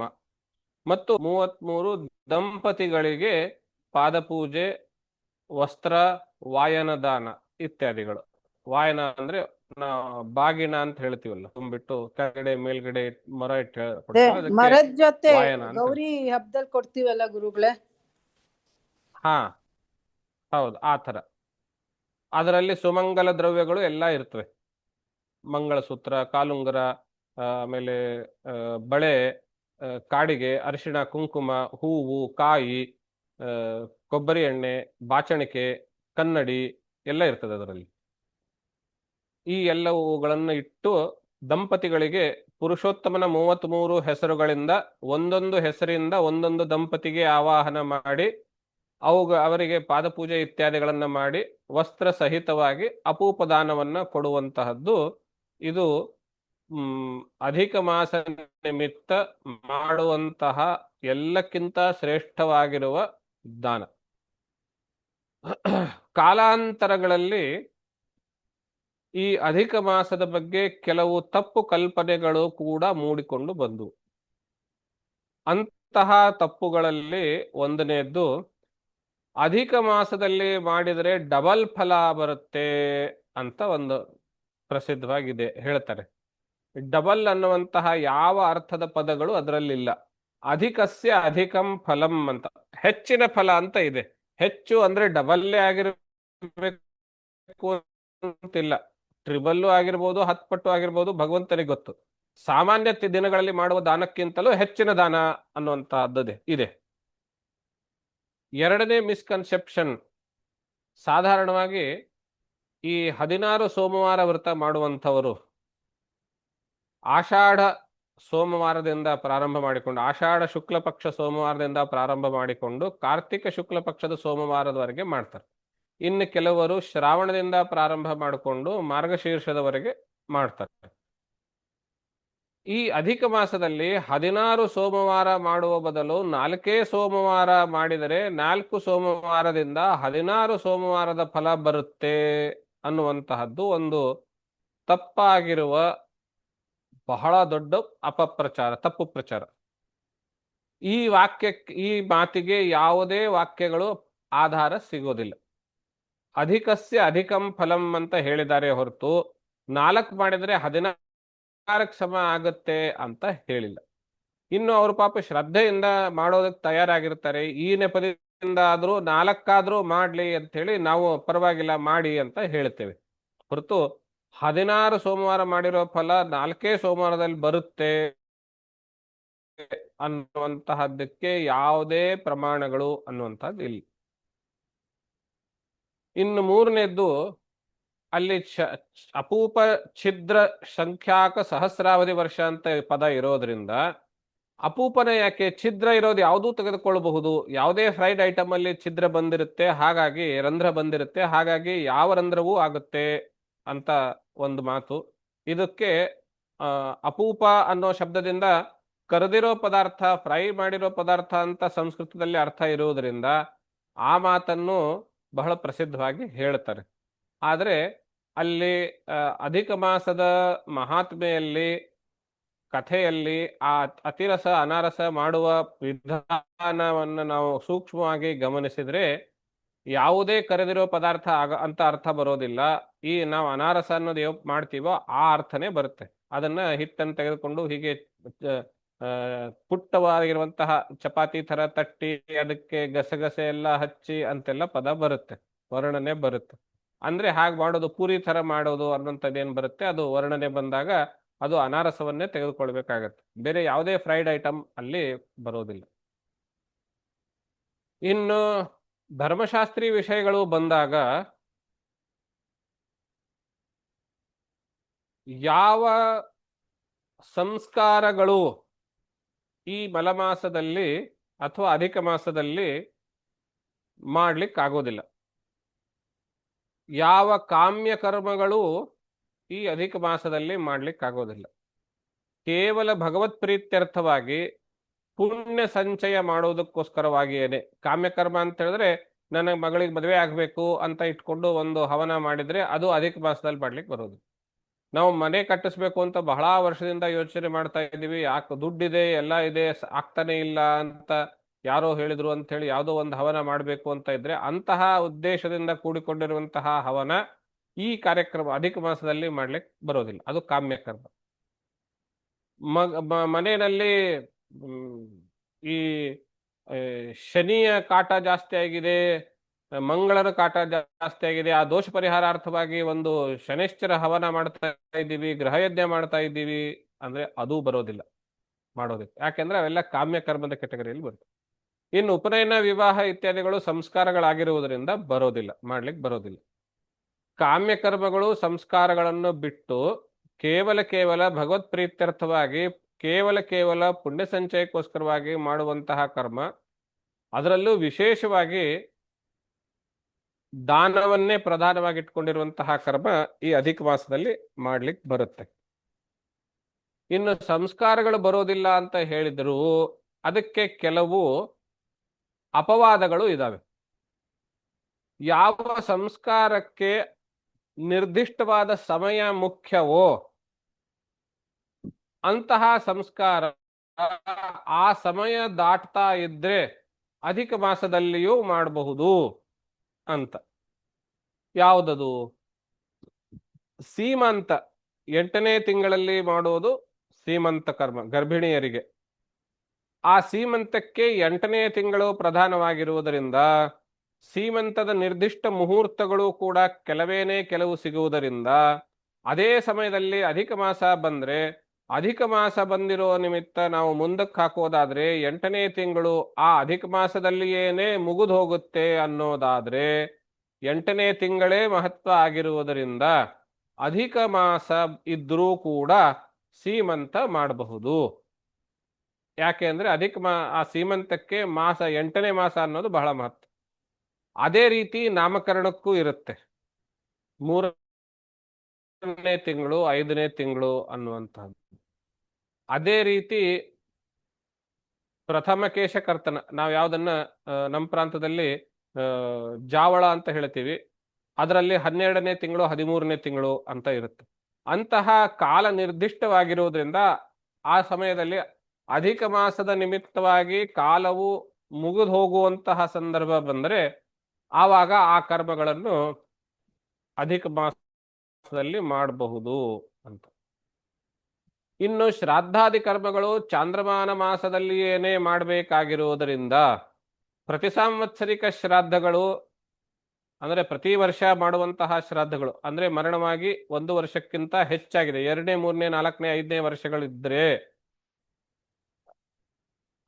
ಮತ್ತು 33 ದಂಪತಿಗಳಿಗೆ ಪಾದಪೂಜೆ, ವಸ್ತ್ರ, ವಾಯನ ದಾನ ಇತ್ಯಾದಿಗಳು. ವಾಯನ ಅಂದ್ರೆ ಬಾಗಿನ ಅಂತ ಹೇಳ್ತೀವಲ್ಲ, ತುಂಬಿಟ್ಟು ಕೆಳಗಡೆ ಮೇಲ್ಗಡೆ ಮರ ಇಟ್ಟು ಮರದ ಜೊತೆ ಗೌರಿ ಹಬ್ಬದಲ್ಲಿ ಕೊಡ್ತೀವಲ್ಲ ಗುರುಗಳೇ. ಹಾ, ಹೌದು, ಆ ತರ. ಅದರಲ್ಲಿ ಸುಮಂಗಲ ದ್ರವ್ಯಗಳು ಎಲ್ಲ ಇರ್ತವೆ. ಮಂಗಳಸೂತ್ರ, ಕಾಲುಂಗರ, ಆಮೇಲೆ ಬಳೆ, ಕಾಡಿಗೆ, ಅರಿಶಿಣ, ಕುಂಕುಮ, ಹೂವು, ಕಾಯಿ, ಕೊಬ್ಬರಿ ಎಣ್ಣೆ, ಬಾಚಣಿಕೆ, ಕನ್ನಡಿ ಎಲ್ಲ ಇರ್ತದೆ ಅದರಲ್ಲಿ. ಈ ಎಲ್ಲವುಗಳನ್ನು ಇಟ್ಟು ದಂಪತಿಗಳಿಗೆ ಪುರುಷೋತ್ತಮನ 33 ಹೆಸರುಗಳಿಂದ ಒಂದೊಂದು ಹೆಸರಿಂದ ಒಂದೊಂದು ದಂಪತಿಗೆ ಆವಾಹನ ಮಾಡಿ ಅವರಿಗೆ ಪಾದಪೂಜೆ ಇತ್ಯಾದಿಗಳನ್ನ ಮಾಡಿ ವಸ್ತ್ರ ಸಹಿತವಾಗಿ ಅಪೂಪದಾನವನ್ನ ಕೊಡುವಂತಹದ್ದು ಇದು ಅಧಿಕ ಮಾಸ ನಿಮಿತ್ತ ಮಾಡುವಂತಹ ಎಲ್ಲಕ್ಕಿಂತ ಶ್ರೇಷ್ಠವಾಗಿರುವ ದಾನ. ಕಾಲಾಂತರಗಳಲ್ಲಿ ಈ ಅಧಿಕ ಮಾಸದ ಬಗ್ಗೆ ಕೆಲವು ತಪ್ಪು ಕಲ್ಪನೆಗಳು ಕೂಡ ಮೂಡಿಕೊಂಡು ಬಂದವು. ಅಂತಹ ತಪ್ಪುಗಳಲ್ಲಿ ಒಂದನೆಯದ್ದು, ಅಧಿಕ ಮಾಸದಲ್ಲಿ ಮಾಡಿದರೆ ಡಬಲ್ ಫಲ ಬರುತ್ತೆ ಅಂತ ಒಂದು ಪ್ರಸಿದ್ಧವಾಗಿದೆ, ಹೇಳ್ತಾರೆ. ಡಬಲ್ ಅನ್ನುವಂತಹ ಯಾವ ಅರ್ಥದ ಪದಗಳು ಅದರಲ್ಲಿಲ್ಲ. ಅಧಿಕಸ್ಯ ಅಧಿಕಂ ಫಲಂ ಅಂತ, ಹೆಚ್ಚಿನ ಫಲ ಅಂತ ಇದೆ. ಹೆಚ್ಚು ಅಂದ್ರೆ ಡಬಲ್ಲೇ ಆಗಿರಬೇಕು ಅಂತಿಲ್ಲ, ಟ್ರಿಬಲ್ಲು ಆಗಿರ್ಬೋದು, 10 ಪಟ್ಟು ಆಗಿರ್ಬೋದು, ಭಗವಂತನಿಗೆ ಗೊತ್ತು. ಸಾಮಾನ್ಯ ದಿನಗಳಲ್ಲಿ ಮಾಡುವ ದಾನಕ್ಕಿಂತಲೂ ಹೆಚ್ಚಿನ ದಾನ ಅನ್ನುವಂತಹದ್ದು ಇದೆ. ಎರಡನೇ ಮಿಸ್ಕನ್ಸೆಪ್ಷನ್, ಸಾಧಾರಣವಾಗಿ ಈ 16 ಸೋಮವಾರ ವ್ರತ ಮಾಡುವಂಥವರು ಆಷಾಢ ಸೋಮವಾರದಿಂದ ಪ್ರಾರಂಭ ಮಾಡಿಕೊಂಡು, ಆಷಾಢ ಶುಕ್ಲ ಪಕ್ಷ ಸೋಮವಾರದಿಂದ ಪ್ರಾರಂಭ ಮಾಡಿಕೊಂಡು ಕಾರ್ತಿಕ ಶುಕ್ಲ ಪಕ್ಷದ ಸೋಮವಾರದವರೆಗೆ ಮಾಡ್ತಾರೆ. ಇನ್ನು ಕೆಲವರು ಶ್ರಾವಣದಿಂದ ಪ್ರಾರಂಭ ಮಾಡಿಕೊಂಡು ಮಾರ್ಗಶೀರ್ಷದವರೆಗೆ ಮಾಡ್ತಾರೆ. ಈ ಅಧಿಕ ಮಾಸದಲ್ಲಿ 16 ಸೋಮವಾರ ಮಾಡುವ ಬದಲು 4 ಸೋಮವಾರ ಮಾಡಿದರೆ 4 ಸೋಮವಾರದಿಂದ 16 ಸೋಮವಾರದ ಫಲ ಬರುತ್ತೆ ಅನ್ನುವಂತಹದ್ದು ಒಂದು ತಪ್ಪಾಗಿರುವ ಬಹಳ ದೊಡ್ಡ ಅಪಪ್ರಚಾರ, ತಪ್ಪು ಪ್ರಚಾರ. ಈ ಮಾತಿಗೆ ಯಾವುದೇ ವಾಕ್ಯಗಳು ಆಧಾರ ಸಿಗೋದಿಲ್ಲ. ಅಧಿಕಸ್ಯ ಅಧಿಕಂ ಫಲಂ ಅಂತ ಹೇಳಿದ್ದಾರೆ ಹೊರತು 4 ಮಾಡಿದರೆ 16ಕ್ಕೆ ಸಮ ಆಗುತ್ತೆ ಅಂತ ಹೇಳಿಲ್ಲ. ಇನ್ನು ಅವರು ಪಾಪ ಶ್ರದ್ಧೆಯಿಂದ ಮಾಡೋದಕ್ಕೆ ತಯಾರಾಗಿರ್ತಾರೆ. ಈ ನೆಪದಿಂದ ಆದ್ರೂ 4 ಮಾಡ್ಲಿ ಅಂತ ಹೇಳಿ ನಾವು ಪರವಾಗಿಲ್ಲ ಮಾಡಿ ಅಂತ ಹೇಳ್ತೇವೆ ಹೊರತು 16 ಸೋಮವಾರ ಮಾಡಿರೋ ಫಲ 4 ಸೋಮವಾರದಲ್ಲಿ ಬರುತ್ತೆ ಅನ್ನುವಂತಹದ್ದಕ್ಕೆ ಯಾವುದೇ ಪ್ರಮಾಣಗಳು ಅನ್ನುವಂಥದ್ದು ಇಲ್ಲ. ಇನ್ನು ಮೂರನೇದ್ದು, ಅಲ್ಲಿ ಅಪೂಪ ಛಿದ್ರ ಸಂಖ್ಯಾಕ ಸಹಸ್ರಾವಧಿ ವರ್ಷ ಅಂತ ಪದ ಇರೋದ್ರಿಂದ ಅಪೂಪನ ಯಾಕೆ, ಛಿದ್ರ ಇರೋದು ಯಾವುದೂ ತೆಗೆದುಕೊಳ್ಳಬಹುದು. ಯಾವುದೇ ಫ್ರೈಡ್ ಐಟಮ್ ಅಲ್ಲಿ ಛಿದ್ರ ಬಂದಿರುತ್ತೆ, ಹಾಗಾಗಿ ರಂಧ್ರ ಬಂದಿರುತ್ತೆ, ಹಾಗಾಗಿ ಯಾವ ರಂಧ್ರವೂ ಆಗುತ್ತೆ ಅಂತ ಒಂದು ಮಾತು. ಇದಕ್ಕೆ ಅಪೂಪ ಅನ್ನೋ ಶಬ್ದದಿಂದ ಕರೆದಿರೋ ಪದಾರ್ಥ, ಫ್ರೈ ಮಾಡಿರೋ ಪದಾರ್ಥ ಅಂತ ಸಂಸ್ಕೃತದಲ್ಲಿ ಅರ್ಥ ಇರುವುದರಿಂದ ಆ ಮಾತನ್ನು ಬಹಳ ಪ್ರಸಿದ್ಧವಾಗಿ ಹೇಳ್ತಾರೆ. ಆದರೆ ಅಲ್ಲಿ ಅಧಿಕ ಮಾಸದ ಮಹಾತ್ಮೆಯಲ್ಲಿ, ಕಥೆಯಲ್ಲಿ ಆ ಅತಿರಸ ಅನಾರಸ ಮಾಡುವ ವಿಧಾನವನ್ನು ನಾವು ಸೂಕ್ಷ್ಮವಾಗಿ ಗಮನಿಸಿದ್ರೆ ಯಾವುದೇ ಕರೆದಿರೋ ಪದಾರ್ಥ ಅಂತ ಅರ್ಥ ಬರೋದಿಲ್ಲ. ಈ ನಾವು ಅನಾರಸ ಅನ್ನೋದು ಮಾಡ್ತೀವೋ ಆ ಅರ್ಥನೇ ಬರುತ್ತೆ. ಅದನ್ನ ಹಿಟ್ಟನ್ನು ತೆಗೆದುಕೊಂಡು ಹೀಗೆ ಪುಟ್ಟವಾಗಿರುವಂತಹ ಚಪಾತಿ ತರ ತಟ್ಟಿ ಅದಕ್ಕೆ ಗಸಗಸೆ ಎಲ್ಲ ಹಚ್ಚಿ ಅಂತೆಲ್ಲ ಪದ ಬರುತ್ತೆ, ವರ್ಣನೆ ಬರುತ್ತೆ. ಅಂದ್ರೆ ಹಾಗೆ ಮಾಡೋದು, ಪೂರಿ ತರ ಮಾಡೋದು ಅನ್ನೋಂಥದ್ದು ಏನ್ ಬರುತ್ತೆ, ಅದು ವರ್ಣನೆ ಬಂದಾಗ ಅದು ಅನಾರಸವನ್ನೇ ತೆಗೆದುಕೊಳ್ಬೇಕಾಗತ್ತೆ. ಬೇರೆ ಯಾವುದೇ ಫ್ರೈಡ್ ಐಟಮ್ ಅಲ್ಲಿ ಬರೋದಿಲ್ಲ. ಇನ್ನು ಧರ್ಮಶಾಸ್ತ್ರೀಯ ವಿಷಯಗಳು ಬಂದಾಗ ಯಾವ ಸಂಸ್ಕಾರಗಳು ಈ ಮಲಮಾಸದಲ್ಲಿ ಅಥವಾ ಅಧಿಕ ಮಾಸದಲ್ಲಿ ಮಾಡ್ಲಿಕ್ಕಾಗೋದಿಲ್ಲ, ಯಾವ ಕಾಮ್ಯ ಕರ್ಮಗಳು ಈ ಅಧಿಕ ಮಾಸದಲ್ಲಿ ಮಾಡ್ಲಿಕ್ಕಾಗೋದಿಲ್ಲ. ಕೇವಲ ಭಗವತ್ ಪ್ರೀತ್ಯರ್ಥವಾಗಿ ಪುಣ್ಯ ಸಂಚಯ ಮಾಡೋದಕ್ಕೋಸ್ಕರವಾಗಿಯೇನೆ. ಕಾಮ್ಯಕರ್ಮ ಅಂತ ಹೇಳಿದ್ರೆ ನನ್ನ ಮಗಳಿಗೆ ಮದುವೆ ಆಗ್ಬೇಕು ಅಂತ ಇಟ್ಕೊಂಡು ಒಂದು ಹವನ ಮಾಡಿದ್ರೆ ಅದು ಅಧಿಕ ಮಾಸದಲ್ಲಿ ಮಾಡ್ಲಿಕ್ಕೆ ಬರೋದು. ನಾವು ಮನೆ ಕಟ್ಟಿಸ್ಬೇಕು ಅಂತ ಬಹಳ ವರ್ಷದಿಂದ ಯೋಚನೆ ಮಾಡ್ತಾ ಇದ್ದೀವಿ, ಯಾಕೆ ದುಡ್ಡಿದೆ ಎಲ್ಲ ಇದೆ ಆಗ್ತಾನೆ ಇಲ್ಲ ಅಂತ ಯಾರೋ ಹೇಳಿದ್ರು ಅಂತ ಹೇಳಿ ಯಾವುದೋ ಒಂದು ಹವನ ಮಾಡಬೇಕು ಅಂತ ಇದ್ರೆ ಅಂತಹ ಉದ್ದೇಶದಿಂದ ಕೂಡಿಕೊಂಡಿರುವಂತಹ ಹವನ ಈ ಕಾರ್ಯಕ್ರಮ ಅಧಿಕ ಮಾಸದಲ್ಲಿ ಮಾಡ್ಲಿಕ್ಕೆ ಬರೋದಿಲ್ಲ, ಅದು ಕಾಮ್ಯಕರ್ಮ. ಮನೆಯಲ್ಲಿ ಈ ಶನಿಯ ಕಾಟ ಜಾಸ್ತಿ ಆಗಿದೆ, ಮಂಗಳನ ಕಾಟ ಜಾಸ್ತಿ ಆಗಿದೆ, ಆ ದೋಷ ಪರಿಹಾರಾರ್ಥವಾಗಿ ಒಂದು ಶನೈಶ್ಚರ ಹವನ ಮಾಡ್ತಾ ಇದ್ದೀವಿ, ಗೃಹಯಜ್ಞ ಮಾಡ್ತಾ ಇದ್ದೀವಿ ಅಂದ್ರೆ ಅದು ಬರೋದಿಲ್ಲ ಮಾಡೋದಿಲ್ಲ. ಯಾಕೆಂದ್ರೆ ಅವೆಲ್ಲ ಕಾಮ್ಯ ಕರ್ಮದ ಕೆಟಗರಿಯಲ್ಲಿ ಬರುತ್ತೆ. ಇನ್ನು ಉಪನಯನ, ವಿವಾಹ ಇತ್ಯಾದಿಗಳು ಸಂಸ್ಕಾರಗಳಾಗಿರುವುದರಿಂದ ಬರೋದಿಲ್ಲ, ಮಾಡ್ಲಿಕ್ಕೆ ಬರೋದಿಲ್ಲ. ಕಾಮ್ಯ ಕರ್ಮಗಳು ಸಂಸ್ಕಾರಗಳನ್ನು ಬಿಟ್ಟು ಕೇವಲ ಭಗವತ್ ಪ್ರೀತ್ಯರ್ಥವಾಗಿ ಕೇವಲ ಪುಣ್ಯ ಸಂಚಯಕ್ಕೋಸ್ಕರವಾಗಿ ಮಾಡುವಂತಹ ಕರ್ಮ, ಅದರಲ್ಲೂ ವಿಶೇಷವಾಗಿ ದಾನವನ್ನೇ ಪ್ರಧಾನವಾಗಿ ಇಟ್ಕೊಂಡಿರುವಂತಹ ಕರ್ಮ ಈ ಅಧಿಕ ಮಾಸದಲ್ಲಿ ಮಾಡ್ಲಿಕ್ಕೆ ಬರುತ್ತೆ. ಇನ್ನು ಸಂಸ್ಕಾರಗಳು ಬರೋದಿಲ್ಲ ಅಂತ ಹೇಳಿದ್ರು ಅದಕ್ಕೆ ಕೆಲವು ಅಪವಾದಗಳು ಇದಾವೆ. ಯಾವ ಸಂಸ್ಕಾರಕ್ಕೆ ನಿರ್ದಿಷ್ಟವಾದ ಸಮಯ ಮುಖ್ಯವೋ ಅಂತಹ ಸಂಸ್ಕಾರ ಆ ಸಮಯ ದಾಟ್ತಾ ಇದ್ರೆ ಅಧಿಕ ಮಾಸದಲ್ಲಿಯೂ ಮಾಡಬಹುದು ಅಂತ. ಯಾವುದದು? ಸೀಮಂತ 8ನೇ ತಿಂಗಳಲ್ಲಿ ಮಾಡೋದು ಸೀಮಂತ ಕರ್ಮ ಗರ್ಭಿಣಿಯರಿಗೆ. ಆ ಸೀಮಂತಕ್ಕೆ 8ನೇ ತಿಂಗಳು ಪ್ರಧಾನವಾಗಿರುವುದರಿಂದ ಸೀಮಂತದ ನಿರ್ದಿಷ್ಟ ಮುಹೂರ್ತಗಳು ಕೂಡ ಕೆಲವು ಸಿಗುವುದರಿಂದ ಅದೇ ಸಮಯದಲ್ಲಿ ಅಧಿಕ ಮಾಸ ಬಂದ್ರೆ ಅಧಿಕ ಮಾಸ ಬಂದಿರೋ ನಿಮಿತ್ತ ನಾವು ಮುಂದಕ್ಕೆ ಹಾಕೋದಾದ್ರೆ 8ನೇ ತಿಂಗಳು ಆ ಅಧಿಕ ಮಾಸದಲ್ಲಿಯೇನೆ ಮುಗಿದು ಹೋಗುತ್ತೆ ಅನ್ನೋದಾದ್ರೆ 8ನೇ ತಿಂಗಳೇ ಮಹತ್ವ ಆಗಿರುವುದರಿಂದ ಅಧಿಕ ಮಾಸ ಇದ್ರೂ ಕೂಡ ಸೀಮಂತ ಮಾಡಬಹುದು. ಯಾಕೆ ಅಂದ್ರೆ ಆ ಸೀಮಂತಕ್ಕೆ ಮಾಸ 8ನೇ ಮಾಸ ಅನ್ನೋದು ಬಹಳ ಮಹತ್ವ. ಅದೇ ರೀತಿ ನಾಮಕರಣಕ್ಕೂ ಇರುತ್ತೆ. 3ನೇ ತಿಂಗಳು 5ನೇ ತಿಂಗಳು ಅನ್ನುವಂಥದ್ದು. ಅದೇ ರೀತಿ ಪ್ರಥಮ ಕೇಶಕರ್ತನ ನಾವು ಯಾವ್ದನ್ನ ನಮ್ಮ ಪ್ರಾಂತದಲ್ಲಿ ಜಾವಳ ಅಂತ ಹೇಳ್ತೀವಿ, ಅದರಲ್ಲಿ 12ನೇ ತಿಂಗಳು 13ನೇ ತಿಂಗಳು ಅಂತ ಇರುತ್ತೆ. ಅಂತಹ ಕಾಲ ನಿರ್ದಿಷ್ಟವಾಗಿರುವುದರಿಂದ ಆ ಸಮಯದಲ್ಲಿ ಅಧಿಕ ಮಾಸದ ನಿಮಿತ್ತವಾಗಿ ಕಾಲವು ಮುಗಿದು ಹೋಗುವಂತಹ ಸಂದರ್ಭ ಬಂದರೆ ಆವಾಗ ಆ ಕರ್ಮಗಳನ್ನು ಅಧಿಕ ಮಾಸದಲ್ಲಿ ಮಾಡಬಹುದು ಅಂತ. ಇನ್ನು ಶ್ರಾದ್ದಾದಿ ಕರ್ಮಗಳು ಚಾಂದ್ರಮಾನ ಮಾಸದಲ್ಲಿಯೇನೇ ಮಾಡಬೇಕಾಗಿರುವುದರಿಂದ ಪ್ರತಿ ಸಾಂವತ್ಸರಿಕ ಶ್ರಾದ್ದಗಳು ಅಂದ್ರೆ ಪ್ರತಿ ವರ್ಷ ಮಾಡುವಂತಹ ಶ್ರಾದ್ದಗಳು ಅಂದ್ರೆ ಮರಣವಾಗಿ 1 ವರ್ಷಕ್ಕಿಂತ ಹೆಚ್ಚಾಗಿದೆ 2ನೇ 3ನೇ 4ನೇ 5ನೇ ವರ್ಷಗಳಿದ್ರೆ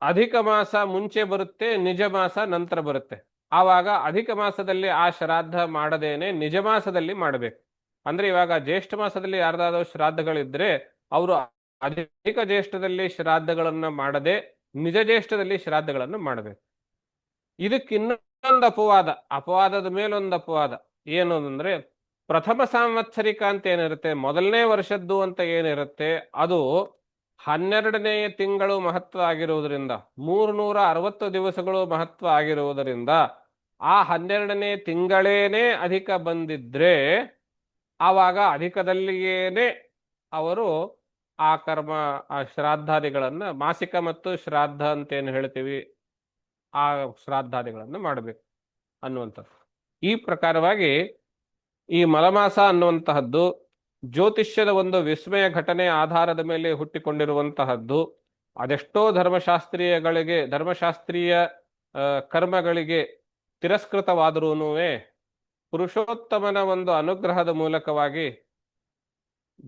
ಅಧಿಕ ಮಾಸ ಮುಂಚೆ ಬರುತ್ತೆ, ನಿಜ ಮಾಸ ನಂತರ ಬರುತ್ತೆ. ಆವಾಗ ಅಧಿಕ ಮಾಸದಲ್ಲಿ ಆ ಶ್ರಾದ್ದ ಮಾಡದೇನೆ ನಿಜ ಮಾಸದಲ್ಲಿ ಮಾಡಬೇಕು. ಅಂದ್ರೆ ಇವಾಗ ಜ್ಯೇಷ್ಠ ಮಾಸದಲ್ಲಿ ಯಾರ್ದಾದ್ರೂ ಶ್ರಾದ್ದಗಳಿದ್ರೆ ಅವರು ಅಧಿಕ ಜ್ಯೇಷ್ಠದಲ್ಲಿ ಶ್ರಾದ್ದಗಳನ್ನ ಮಾಡದೆ ನಿಜ ಜ್ಯೇಷ್ಠದಲ್ಲಿ ಶ್ರಾದ್ದಗಳನ್ನು ಮಾಡಬೇಕು. ಇದಕ್ಕಿನ್ನೊಂದು ಅಪವಾದದ ಮೇಲೊಂದು ಅಪವಾದ ಏನು ಅಂದ್ರೆ ಪ್ರಥಮ ಸಾಂವತ್ಸರಿಕ ಅಂತ ಏನಿರುತ್ತೆ, ಮೊದಲನೇ ವರ್ಷದ್ದು ಅಂತ ಏನಿರುತ್ತೆ, ಅದು 12ನೇ ತಿಂಗಳು ಮಹತ್ವ ಆಗಿರುವುದರಿಂದ 360 ದಿವಸಗಳು ಮಹತ್ವ ಆಗಿರುವುದರಿಂದ ಆ 12ನೇ ತಿಂಗಳೇನೆ ಅಧಿಕ ಬಂದಿದ್ರೆ ಆವಾಗ ಅಧಿಕದಲ್ಲಿಯೇನೆ ಅವರು ಆ ಕರ್ಮ ಆ ಶ್ರಾದ್ದಾದಿಗಳನ್ನ ಮಾಸಿಕ ಮತ್ತು ಶ್ರಾದ್ದ ಅಂತೇನು ಹೇಳ್ತೀವಿ ಆ ಶ್ರಾದ್ದಾದಿಗಳನ್ನು ಮಾಡಬೇಕು ಅನ್ನುವಂಥದ್ದು. ಈ ಪ್ರಕಾರವಾಗಿ ಈ ಮಲಮಾಸ ಅನ್ನುವಂತಹದ್ದು ಜ್ಯೋತಿಷ್ಯದ ಒಂದು ವಿಸ್ಮಯ ಘಟನೆ ಆಧಾರದ ಮೇಲೆ ಹುಟ್ಟಿಕೊಂಡಿರುವಂತಹದ್ದು. ಅದೆಷ್ಟೋ ಧರ್ಮಶಾಸ್ತ್ರೀಯ ಕರ್ಮಗಳಿಗೆ ತಿರಸ್ಕೃತವಾದರೂ ಪುರುಷೋತ್ತಮನ ಒಂದು ಅನುಗ್ರಹದ ಮೂಲಕವಾಗಿ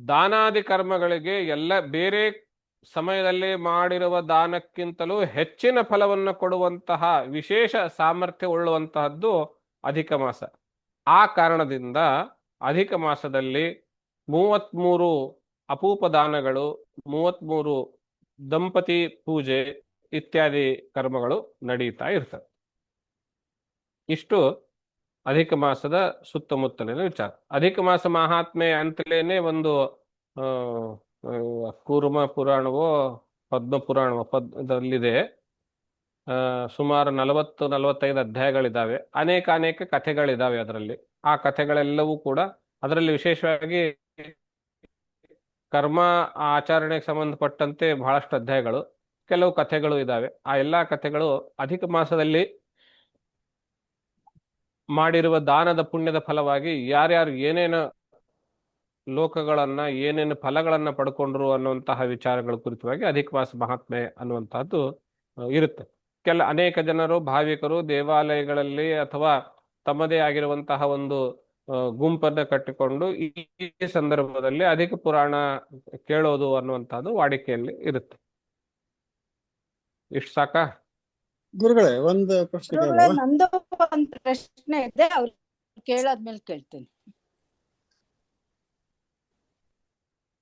ದಾನಾದಿ ಕರ್ಮಗಳಿಗೆ ಎಲ್ಲ ಬೇರೆ ಸಮಯದಲ್ಲಿ ಮಾಡಿರುವ ದಾನಕ್ಕಿಂತಲೂ ಹೆಚ್ಚಿನ ಫಲವನ್ನು ಕೊಡುವಂತಹ ವಿಶೇಷ ಸಾಮರ್ಥ್ಯ ಉಳ್ಳುವಂತಹದ್ದು ಅಧಿಕ ಮಾಸ. ಆ ಕಾರಣದಿಂದ ಅಧಿಕ ಮಾಸದಲ್ಲಿ 33 ಅಪೂಪ ದಾನಗಳು, 33 ದಂಪತಿ ಪೂಜೆ ಇತ್ಯಾದಿ ಕರ್ಮಗಳು ನಡೀತಾ ಇರ್ತವೆ. ಇಷ್ಟು ಅಧಿಕ ಮಾಸದ ಸುತ್ತಮುತ್ತಲಿನ ವಿಚಾರ. ಅಧಿಕ ಮಾಸ ಮಹಾತ್ಮೆ ಅಂತಲೇನೆ ಒಂದು ಕೂರ್ಮ ಪುರಾಣವೋ ಪದ್ಮ ಪುರಾಣವೋ ಪದ್ಮದಲ್ಲಿದೆ. ಸುಮಾರು 40-45 ಅಧ್ಯಾಯಗಳಿದ್ದಾವೆ. ಅನೇಕ ಕಥೆಗಳಿದ್ದಾವೆ ಅದರಲ್ಲಿ. ಆ ಕಥೆಗಳೆಲ್ಲವೂ ಕೂಡ ಅದರಲ್ಲಿ ವಿಶೇಷವಾಗಿ ಕರ್ಮ ಆಚರಣೆಗೆ ಸಂಬಂಧಪಟ್ಟಂತೆ ಬಹಳಷ್ಟು ಅಧ್ಯಾಯಗಳು, ಕೆಲವು ಕಥೆಗಳು ಇದ್ದಾವೆ. ಆ ಎಲ್ಲಾ ಕಥೆಗಳು ಅಧಿಕ ಮಾಸದಲ್ಲಿ ಮಾಡಿರುವ ದಾನದ ಪುಣ್ಯದ ಫಲವಾಗಿ ಯಾರ್ಯಾರು ಏನೇನು ಲೋಕಗಳನ್ನ ಏನೇನು ಫಲಗಳನ್ನ ಪಡ್ಕೊಂಡ್ರು ಅನ್ನುವಂತಹ ವಿಚಾರಗಳ ಕುರಿತವಾಗಿ ಅಧಿಕ ಮಾಸ ಮಹಾತ್ಮೆ ಅನ್ನುವಂತಹದ್ದು ಇರುತ್ತೆ. ಅನೇಕ ಜನರು ಭಾವಿಕರು ದೇವಾಲಯಗಳಲ್ಲಿ ಅಥವಾ ತಮ್ಮದೇ ಆಗಿರುವಂತಹ ಒಂದು ಗುಂಪನ್ನು ಕಟ್ಟಿಕೊಂಡು ಈ ಸಂದರ್ಭದಲ್ಲಿ ಅಧಿಕ ಪುರಾಣ ಕೇಳೋದು ಅನ್ನುವಂಥದ್ದು ವಾಡಿಕೆಯಲ್ಲಿ ಇರುತ್ತೆ. ಇಷ್ಟು ಸಾಕಾ ಗುರುಗಳೇ? ಒಂದು ಪ್ರಶ್ನೆ ನಂದು ಒಂದು ಪ್ರಶ್ನೆ ಇದೆ, ಅವ್ರು ಕೇಳಾದ್ಮೇಲೆ ಕೇಳ್ತೀನಿ.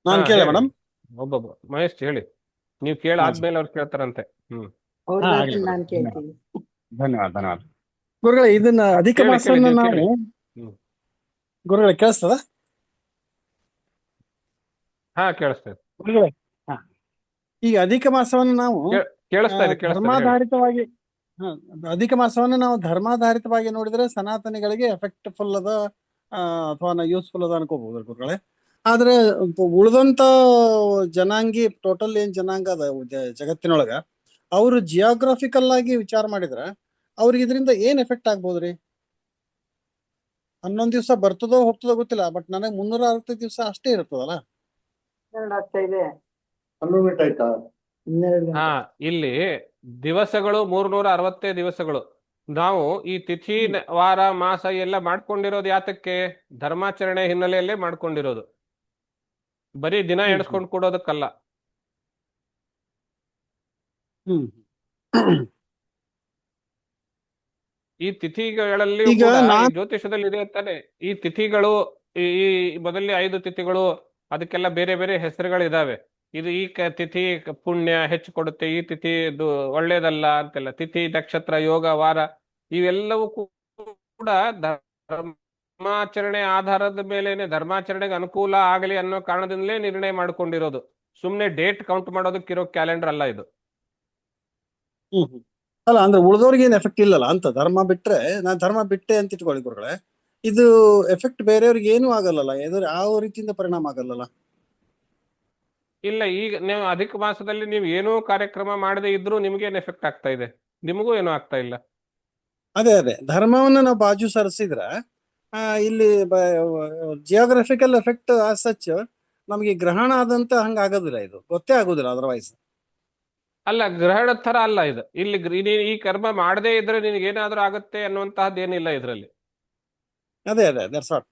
ನಾನು ಕೇಳ ಮೇಡಮ್? ಒಬ್ಬೊಬ್ಬ ಮಹೇಶ್ ಹೇಳಿ, ನೀವು ಕೇಳಾದ್ಮೇಲೆ ಅವ್ರು ಕೇಳ್ತಾರಂತೆ. ನಾನು ಕೇಳ್ತೀನಿ. ಧನ್ಯವಾದ. ಗುರುಗಳೇ, ಇದನ್ನ ಅಧಿಕ ಮಾಸವನ್ನ ನಾವು ಗುರುಗಳೇ ಕೇಳಿಸ್ತದ? ಹಾ, ಕೇಳಿಸ್ತದೆ ಗುರುಗಳೇ. ಈಗ ಅಧಿಕ ಮಾಸವನ್ನು ನಾವು ಧರ್ಮಾಧಾರಿತವಾಗಿ ಅಧಿಕ ಮಾಸವನ್ನು ನಾವು ಧರ್ಮಾಧಾರಿತವಾಗಿ ನೋಡಿದ್ರೆ ಸನಾತನಿಗಳಿಗೆ ಎಫೆಕ್ಟ್ ಫುಲ್ ಅದ, ಅಥವಾ ಯೂಸ್ಫುಲ್ ಅದ ಅನ್ಕೋಬಹುದು ಗುರುಗಳೇ. ಆದ್ರೆ ಉಳಿದಂತ ಜನಾಂಗಿ ಟೋಟಲ್ ಏನ್ ಜನಾಂಗ ಅದ ಜಗತ್ತಿನೊಳಗ ಅವರು ಜಿಯೋಗ್ರಫಿಕಲ್ ಆಗಿ ವಿಚಾರ ಮಾಡಿದ್ರ ಅವ್ರಿಗೆ ಇದರಿಂದ ಏನ್ ಎಫೆಕ್ಟ್ ಆಗ್ಬೋದ್ರಿ? 11 ದಿವಸ ಬರ್ತದೋ ಹೋಗ್ತದೋ ಗೊತ್ತಿಲ್ಲ, ಬಟ್ ನನಗೆ 365 ದಿವಸ ಅಷ್ಟೇ ಇರ್ತದಲ್ಲ. ಆಗ್ತಾ ಇದೆ. ಹಾ, ಇಲ್ಲಿ ದಿವಸಗಳು 365 ದಿವಸಗಳು. ನಾವು ಈ ತಿಥಿ ವಾರ ಮಾಸ ಎಲ್ಲ ಮಾಡ್ಕೊಂಡಿರೋದು ಯಾತಕ್ಕೆ? ಧರ್ಮಾಚರಣೆ ಹಿನ್ನೆಲೆಯಲ್ಲೇ ಮಾಡ್ಕೊಂಡಿರೋದು, ಬರೀ ದಿನ ಎಣಿಸ್ಕೊಂಡು ಕೂಡೋದಕ್ಕಲ್ಲ. ಹ್ಮ್ ಈ ತಿಥಿಗಳಲ್ಲಿ ಈಗ ಕೂಡ ಈ ನಾನ್ ಜ್ಯೋತಿಷದಲ್ಲಿ ಇದೆ ಅಂತಾನೆ. ಈ ತಿಥಿಗಳು ಈ ಮೊದಲನೇ 5 ತಿಥಿಗಳು ಅದಕ್ಕೆಲ್ಲ ಬೇರೆ ಬೇರೆ ಹೆಸರುಗಳಿದಾವೆ. ಇದು ತಿಥಿ ಪುಣ್ಯ ಹೆಚ್ಚು ಕೊಡುತ್ತೆ, ಈ ತಿಥಿ ಇದು ಒಳ್ಳೇದಲ್ಲ ಅಂತೆಲ್ಲ. ತಿಥಿ, ನಕ್ಷತ್ರ, ಯೋಗ, ವಾರ ಇವೆಲ್ಲವೂ ಕೂಡ ಧರ್ಮಾಚರಣೆ ಆಧಾರದ ಮೇಲೇನೆ, ಧರ್ಮಾಚರಣೆಗೆ ಅನುಕೂಲ ಆಗಲಿ ಅನ್ನೋ ಕಾರಣದಿಂದಲೇ ನಿರ್ಣಯ ಮಾಡ್ಕೊಂಡಿರೋದು. ಸುಮ್ನೆ ಡೇಟ್ ಕೌಂಟ್ ಮಾಡೋದಕ್ಕಿರೋ ಕ್ಯಾಲೆಂಡರ್ ಅಲ್ಲ ಇದು. ಅಲ್ಲ, ಅಂದ್ರೆ ಉಳಿದವ್ರಿಗೆ ಏನ್ ಎಫೆಕ್ಟ್ ಇಲ್ಲಲ್ಲ ಅಂತ. ಧರ್ಮ ಬಿಟ್ರೆ, ನಾನ್ ಧರ್ಮ ಬಿಟ್ಟೆ ಅಂತ ಇಟ್ಕೊಳ್ಳಿ ಗುರುಗಳೇ, ಇದು ಎಫೆಕ್ಟ್ ಬೇರೆಯವ್ರಿಗೆ ಏನೂ ಆಗಲ್ಲಲ್ಲ, ಯಾವ ರೀತಿಯಿಂದ ಪರಿಣಾಮ ಆಗಲ್ಲಲ್ಲ? ಇಲ್ಲ, ಈಗ ನೀವು ಅಧಿಕ ಮಾಸದಲ್ಲಿ ನೀವು ಏನೂ ಕಾರ್ಯಕ್ರಮ ಮಾಡದೇ ಇದ್ರೂ ನಿಮ್ಗೇನು ಎಫೆಕ್ಟ್ ಆಗ್ತಾ ಇದೆ? ನಿಮಗೂ ಏನೂ ಆಗ್ತಾ ಇಲ್ಲ. ಅದೇ ಧರ್ಮವನ್ನ ನಾವು ಬಾಜು ಸರಿಸಿದ್ರ ಇಲ್ಲಿ ಜಿಯೋಗ್ರಫಿಕಲ್ ಎಫೆಕ್ಟ್ ಆಸ್ ಸಚ್ ನಮಗೆ ಗ್ರಹಣ ಆದಂತ ಹಂಗ ಆಗೋದಿಲ್ಲ, ಇದು ಗೊತ್ತೇ ಆಗೋದಿಲ್ಲ ಅದರ್ವೈಸ್. ಅಲ್ಲ, ಗ್ರಹಣದ ತರ ಅಲ್ಲ ಇದು. ಇಲ್ಲಿ ನೀನು ಈ ಕರ್ಮ ಮಾಡದೇ ಇದ್ರೆ ನಿನಗೆ ಏನಾದ್ರೂ ಆಗುತ್ತೆ ಅನ್ನುವಂತಹದ್ದು ಏನಿಲ್ಲ ಇದರಲ್ಲಿ. ಅದೇ ದಟ್ಸ್ ವಾಟ್.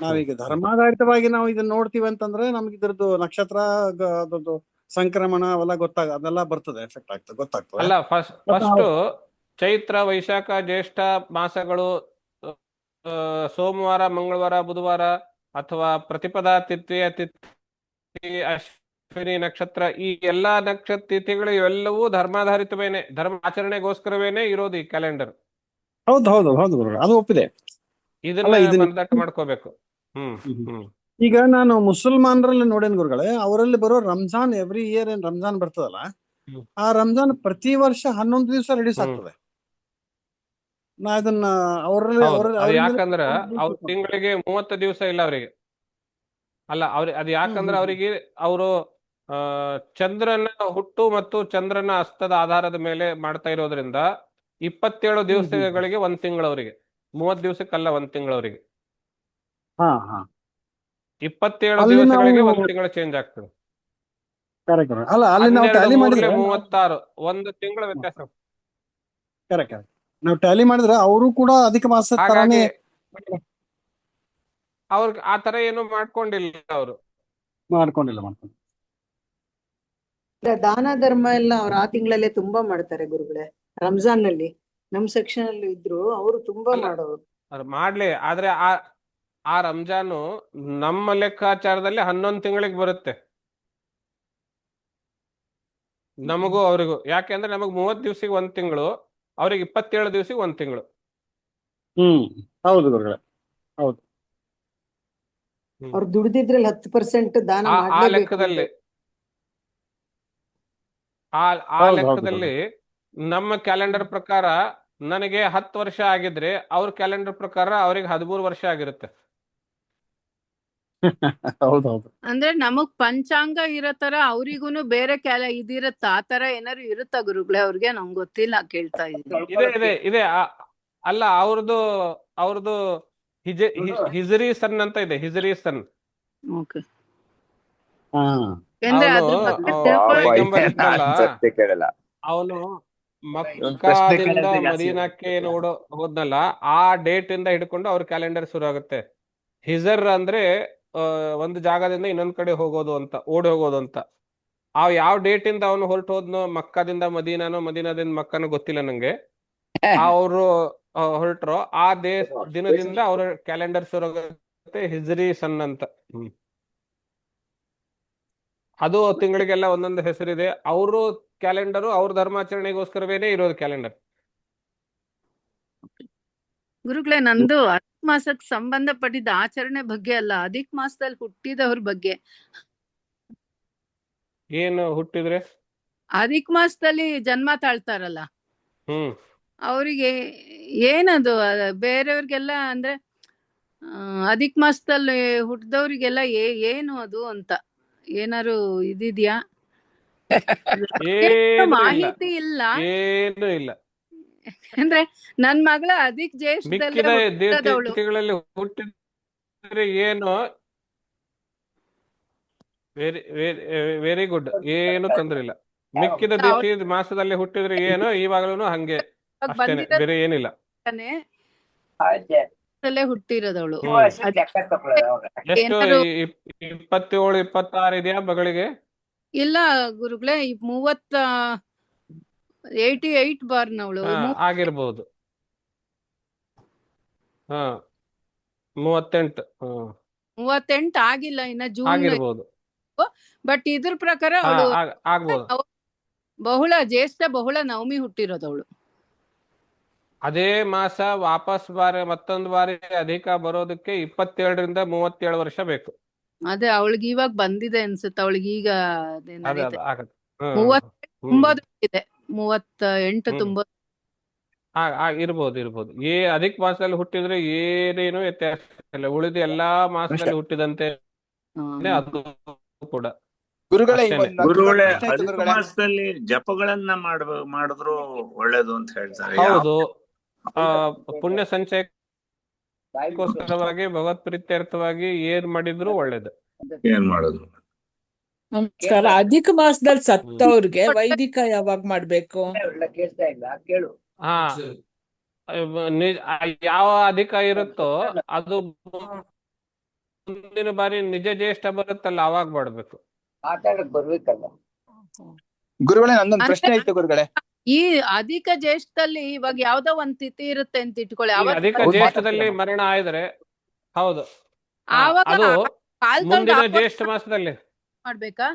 ನಾವೀಗ ಧರ್ಮಾಧಾರಿತವಾಗಿ ನಾವು ಇದನ್ನ ನೋಡ್ತೀವಿ ಅಂತಂದ್ರೆ ನಮ್ಗೆ ಇದ್ರದ್ದು ನಕ್ಷತ್ರ ಅದ್ರದ್ದು ಸಂಕ್ರಮಣ ಅವೆಲ್ಲ ಅದೆಲ್ಲ ಬರ್ತದೆ, ಎಫೆಕ್ಟ್ ಆಗ್ತದೆ, ಗೊತ್ತಾಗ್ತದೆ. ಅಲ್ಲ, ಫಸ್ಟ್ ಚೈತ್ರ, ವೈಶಾಖ, ಜ್ಯೇಷ್ಠ ಮಾಸಗಳು, ಸೋಮವಾರ, ಮಂಗಳವಾರ, ಬುಧವಾರ ಅಥವಾ ಪ್ರತಿಪದಾ, ತೃತೀಯ ತಿಥಿ, ಅಶ್ವಿನಿ ನಕ್ಷತ್ರ, ಈ ಎಲ್ಲಾ ನಕ್ಷತ್ರ ತಿಥಿಗಳು ಇವೆಲ್ಲವೂ ಧರ್ಮಾಧಾರಿತವೇನೆ, ಧರ್ಮ ಆಚರಣೆಗೋಸ್ಕರವೇನೆ ಇರೋದು ಈ ಕ್ಯಾಲೆಂಡರ್. ಹೌದು ಅದು ಒಪ್ಪಿದೆ. ಇದನ್ನ ಮನದಟ್ಟು ಮಾಡ್ಕೋಬೇಕು. ಈಗ ನಾನು ಮುಸಲ್ಮಾನರಲ್ಲಿ ನೋಡೇನ್ ಗುರುಗಳೇ, ಅವರಲ್ಲಿ ಬರೋ ರಂಜಾನ್ ಎವ್ರಿ ಇಯರ್ ಏನ್ ರಂಜಾನ್ ಬರ್ತದಲ್ಲ, ಆ ರಂಜಾನ್ ಪ್ರತಿ ವರ್ಷ 11 ದಿವಸ ರಿಲೀಸ್ ಆಗ್ತದೆ. ನಾ ಇದನ್ನ ಯಾಕಂದ್ರ ಅವ್ರ ತಿಂಗಳಿಗೆ 30 ದಿವಸ ಇಲ್ಲ ಅವರಿಗೆ. ಅಲ್ಲ, ಅದು ಯಾಕಂದ್ರೆ ಅವರಿಗೆ ಅವರು ಚಂದ್ರನ ಹುಟ್ಟು ಮತ್ತು ಚಂದ್ರನ ಅಸ್ತದ ಆಧಾರದ ಮೇಲೆ ಮಾಡ್ತಾ ಇರೋದ್ರಿಂದ 27 ದಿವಸಗಳಿಗೆ 1 ತಿಂಗಳು ಅವರಿಗೆ, 30 ದಿವಸಕ್ಕಲ್ಲ 1 ತಿಂಗಳು ಅವರಿಗೆ. 27 ದಿವಸಗಳಿಗೆ 1 ತಿಂಗಳು ಚೇಂಜ್ ಆಗ್ತದೆ. ಅಲ್ಲ, ಅಲ್ಲಿ ನಾವು ಟ್ಯಾಲಿ ಮಾಡಿದ್ರೆ 36 1 ತಿಂಗಳ ವ್ಯತ್ಯಾಸ. ಕರೆಕ್ಟ್. ನಾವು ಟ್ಯಾಲಿ ಮಾಡಿದ್ರೆ ಅವರು ಕೂಡ ಅಧಿಕ ಮಾಸ ತರಾನೇ ಅವ್ರಿಗೆ ಆ ತರ ಏನು ಮಾಡ್ಕೊಂಡಿಲ್ಲ, ಅವರು ಮಾಡ್ಕೊಂಡಿಲ್ಲ. ದಾನ ಧರ್ಮ ಎಲ್ಲ ಅವ್ರು ಆ ತಿಂಗಳಲ್ಲೇ ತುಂಬಾ ಮಾಡ್ತಾರೆ ಗುರುಗಳೇ. ರಂಜಾನ್ ನಲ್ಲಿ ನಮ್ ಸೆಕ್ಷನ್ ಅಲ್ಲಿ ಇದ್ರು, ಅವರು ತುಂಬಾ ಮಾಡೋರು. ಮಾಡ್ಲಿ, ಆದ್ರೆ ಆ ರಂಜಾನು ನಮ್ಮ ಲೆಕ್ಕಾಚಾರದಲ್ಲಿ 11 ತಿಂಗಳಿಗೆ ಬರುತ್ತೆ, ನಮಗೂ ಅವ್ರಿಗೂ. ಯಾಕೆಂದ್ರೆ ನಮಗ್ 30 ದಿವಸಿಗೆ 1 ತಿಂಗಳು, ಅವ್ರಿಗೆ 27 ದಿವಸಿಗೆ 1 ತಿಂಗಳು. ಹೌದು ಗುರುಗಳೇ, ಹೌದು. ಅವ್ರು ದುಡ್ದಿದ್ರಲ್ಲಿ 10% ದಾನ ಆ ಲೆಕ್ಕದಲ್ಲಿ ಆ ಲೆಕ್ಕದಲ್ಲಿ ನಮ್ಮ ಕ್ಯಾಲೆಂಡರ್ ಪ್ರಕಾರ ನನಗೆ 10 ವರ್ಷ ಆಗಿದ್ರೆ ಅವ್ರ ಕ್ಯಾಲೆಂಡರ್ ಪ್ರಕಾರ ಅವ್ರಿಗೆ 13 ವರ್ಷ ಆಗಿರುತ್ತೆ. ಹೌದೌದು. ಅಂದ್ರೆ ನಮಗ್ ಪಂಚಾಂಗ ಇರೋ ತರ ಅವ್ರಿಗೂನು ಬೇರೆ ಇದಿರತ್ತ, ಆ ತರ ಏನಾರು ಇರುತ್ತಾ ಗುರುಗಳೇ? ಅವ್ರಿಗೆ ನಂಗೆ ಗೊತ್ತಿಲ್ಲ, ಕೇಳ್ತಾ ಇದ್ದೀನಿ. ಇದೆ ಅಲ್ಲ, ಅವ್ರದ್ದು ಹಿಜರಿ ಸನ್ ಅಂತ ಇದೆ, ಹಿಜರಿ ಸನ್. ಅವನು ಮಕ್ಕಾದಿಂದ ಮದೀನಕ್ಕೆ ಹೋದ್ನಲ್ಲ, ಆ ಡೇಟ್ ಇಂದ ಹಿಡ್ಕೊಂಡು ಅವ್ರ ಕ್ಯಾಲೆಂಡರ್ ಶುರು ಆಗುತ್ತೆ. ಹಿಜರ್ ಅಂದ್ರೆ ಒಂದು ಜಾಗದಿಂದ ಇನ್ನೊಂದ್ ಕಡೆ ಹೋಗೋದು ಅಂತ, ಓಡಿ ಹೋಗೋದು ಅಂತ. ಯಾವ ಡೇಟ್ ಇಂದ ಅವನು ಹೊರಟು ಹೋದ್ನೋ, ಮಕ್ಕಾದಿಂದ ಮದೀನಾನೋ ಮದೀನಾದಿಂದ ಮಕ್ಕನೋ ಗೊತ್ತಿಲ್ಲ ನಂಗೆ, ಅವರು ಹೊರಟ್ರು ಆ ದಿನದಿಂದ ಅವ್ರ ಕ್ಯಾಲೆಂಡರ್ ಶುರು ಆಗುತ್ತೆ, ಹಿಜ್ರಿ ಸನ್ ಅಂತ. ಅದು ತಿಂಗಳಿಗೆಲ್ಲ ಒಂದೊಂದು ಹೆಸರಿದೆ. ಅವರು ಕ್ಯಾಲೆಂಡರು ಅವ್ರ ಧರ್ಮಾಚರಣೆಗೋಸ್ಕರವೇನೆ ಇರೋದು ಕ್ಯಾಲೆಂಡರ್. ಗುರುಗಳೇ, ನಂದು ಅಧಿಕ ಮಾಸಕ್ಕೆ ಸಂಬಂಧಪಟ್ಟಿದ್ದ ಆಚರಣೆ ಬಗ್ಗೆ ಅಲ್ಲ, ಅಧಿಕ ಮಾಸದಲ್ಲಿ ಹುಟ್ಟಿದವ್ರ ಬಗ್ಗೆ. ಏನು ಹುಟ್ಟಿದ್ರೆ? ಅಧಿಕ ಮಾಸದಲ್ಲಿ ಜನ್ಮ ತಾಳ್ತಾರಲ್ಲ, ಅವರಿಗೆ ಏನದು ಬೇರೆಯವ್ರಿಗೆಲ್ಲ ಅಂದ್ರೆ ಅಧಿಕ ಮಾಸದಲ್ಲಿ ಹುಟ್ಟಿದವ್ರಿಗೆಲ್ಲ ಏನು ಅದು ಅಂತ ಏನಾರು ಇದಿದ್ಯಾ? ಏನು ಇಲ್ಲ, ಮಾಹಿತಿ ಇಲ್ಲ. ಏನು ಇಲ್ಲ. ಅಂದ್ರೆ ನನ್ ಮಗಳ ಅಧಿಕ ಜ್ಯೇಷ್ಠದಲ್ಲೇ ಮಿಕ್ಕಿದ ಹುಟ್ಟಿದವಳು. ತಿಥಿಗಳಲ್ಲಿ ಹುಟ್ಟಿದ್ರೆ ಏನು ವೆರಿ ಗುಡ್, ಏನು ತೊಂದ್ರೆ ಇಲ್ಲ. ಮಿಕ್ಕಿದ ಮಾಸದಲ್ಲಿ ಹುಟ್ಟಿದ್ರೆ ಏನು, ಇವಾಗಲೂ ಹಂಗೆ ಅಷ್ಟೇನೆ, ಬೇರೆ ಏನಿಲ್ಲ. ಹುಟ್ಟಿರೋದವಳು ಎಷ್ಟು 27 26 ಇದೆಯಾ ಮಗಳಿಗೆ? ಇಲ್ಲ ಗುರುಗಳೇ, 88 ಬಾರ್ನ್ ಅವಳು. ಆಗಿರ್ಬೋದು. 38 38 ಆಗಿಲ್ಲ, ಇನ್ನ ಜೂನ್ ಆಗಿರ್ಬೋದು. ಬಟ್ ಇದ್ರ ಪ್ರಕಾರ ಅವಳು ಆಗ್ಬೋದು. ಬಹುಳ ಜ್ಯೇಷ್ಠ ಬಹುಳ ನವಮಿ ಹುಟ್ಟಿರೋದವಳು. ಅದೇ ಮಾಸ ವಾಪಸ್ ಮತ್ತೊಂದು ಬಾರಿ ಅಧಿಕ ಬರೋದಕ್ಕೆ 27ರಿಂದ 37 ವರ್ಷ ಬೇಕು. ಅದೇ ಅವಳಿಗೆ ಇವಾಗ ಬಂದಿದೆ ಅನ್ಸುತ್ತೆ. ಅವಳಿಗೆ ಈಗ ಆಗತ್ತೆ. 30 ಇದೆ, 38 ತುಂಬ ಇರ್ಬೋದು. ಅಧಿಕ ಮಾಸದಲ್ಲಿ ಹುಟ್ಟಿದ್ರೆ ಏನೇನು ವ್ಯತ್ಯಾಸ ಇಲ್ಲ. ಉಳಿದ ಎಲ್ಲಾ ಮಾಸದಲ್ಲಿ ಹುಟ್ಟಿದಂತೆ ಅದು ಕೂಡ. ಗುರುಗಳೇ, ಗುರುಗಳೇ, ಅಧಿಕ ಮಾಸದಲ್ಲಿ ಜಪಗಳನ್ನ ಮಾಡಿದ್ರು ಒಳ್ಳೇದು ಅಂತ ಹೇಳ್ತಾರೆ. ಹೌದು, ಪುಣ್ಯ ಸಂಚಯಕ್ಕೋಸ್ಕರವಾಗಿ ಭಗವತ್ ಪ್ರೀತ್ಯರ್ಥವಾಗಿ ಏನ್ ಮಾಡಿದ್ರು ಒಳ್ಳೇದು. ಏನ್ ಮಾಡೋದು? ನಮಸ್ಕಾರ. ಅಧಿಕ ಮಾಸದಲ್ಲಿ ಸತ್ತವ್ರಿಗೆ ವೈದಿಕ ಯಾವಾಗ ಮಾಡ್ಬೇಕು? ಯಾವ ಅಧಿಕ ಇರುತ್ತೋ ಅದು ಮುಂದಿನ ಬಾರಿ ನಿಜ ಜ್ಯೇಷ್ಠ ಬರುತ್ತಲ್ಲ ಅವಾಗ ಮಾಡ್ಬೇಕು. ಗುರುಗಳೇ, ನಂದೊಂದು ಪ್ರಶ್ನೆ ಇತ್ತು ಗುರುಗಳೇ. ಈ ಅಧಿಕ ಜ್ಯೇಷ್ಠದಲ್ಲಿ ಇವಾಗ ಯಾವ್ದೋ ಒಂದ್ ತಿಥಿ ಇರುತ್ತೆ ಅಂತ ಇಟ್ಕೊಳ್ಳಿ. ಅಧಿಕ ಜ್ಯೇಷ್ಠದಲ್ಲಿ ಮರಣ ಆಯ್ದ್ರೆ ಹೌದು, ಆವಾಗ ಅದು ಮುಂದಿನ ಜ್ಯೇಷ್ಠ ಮಾಸದಲ್ಲಿ ಮಾಡ್ಬೇಕಾ?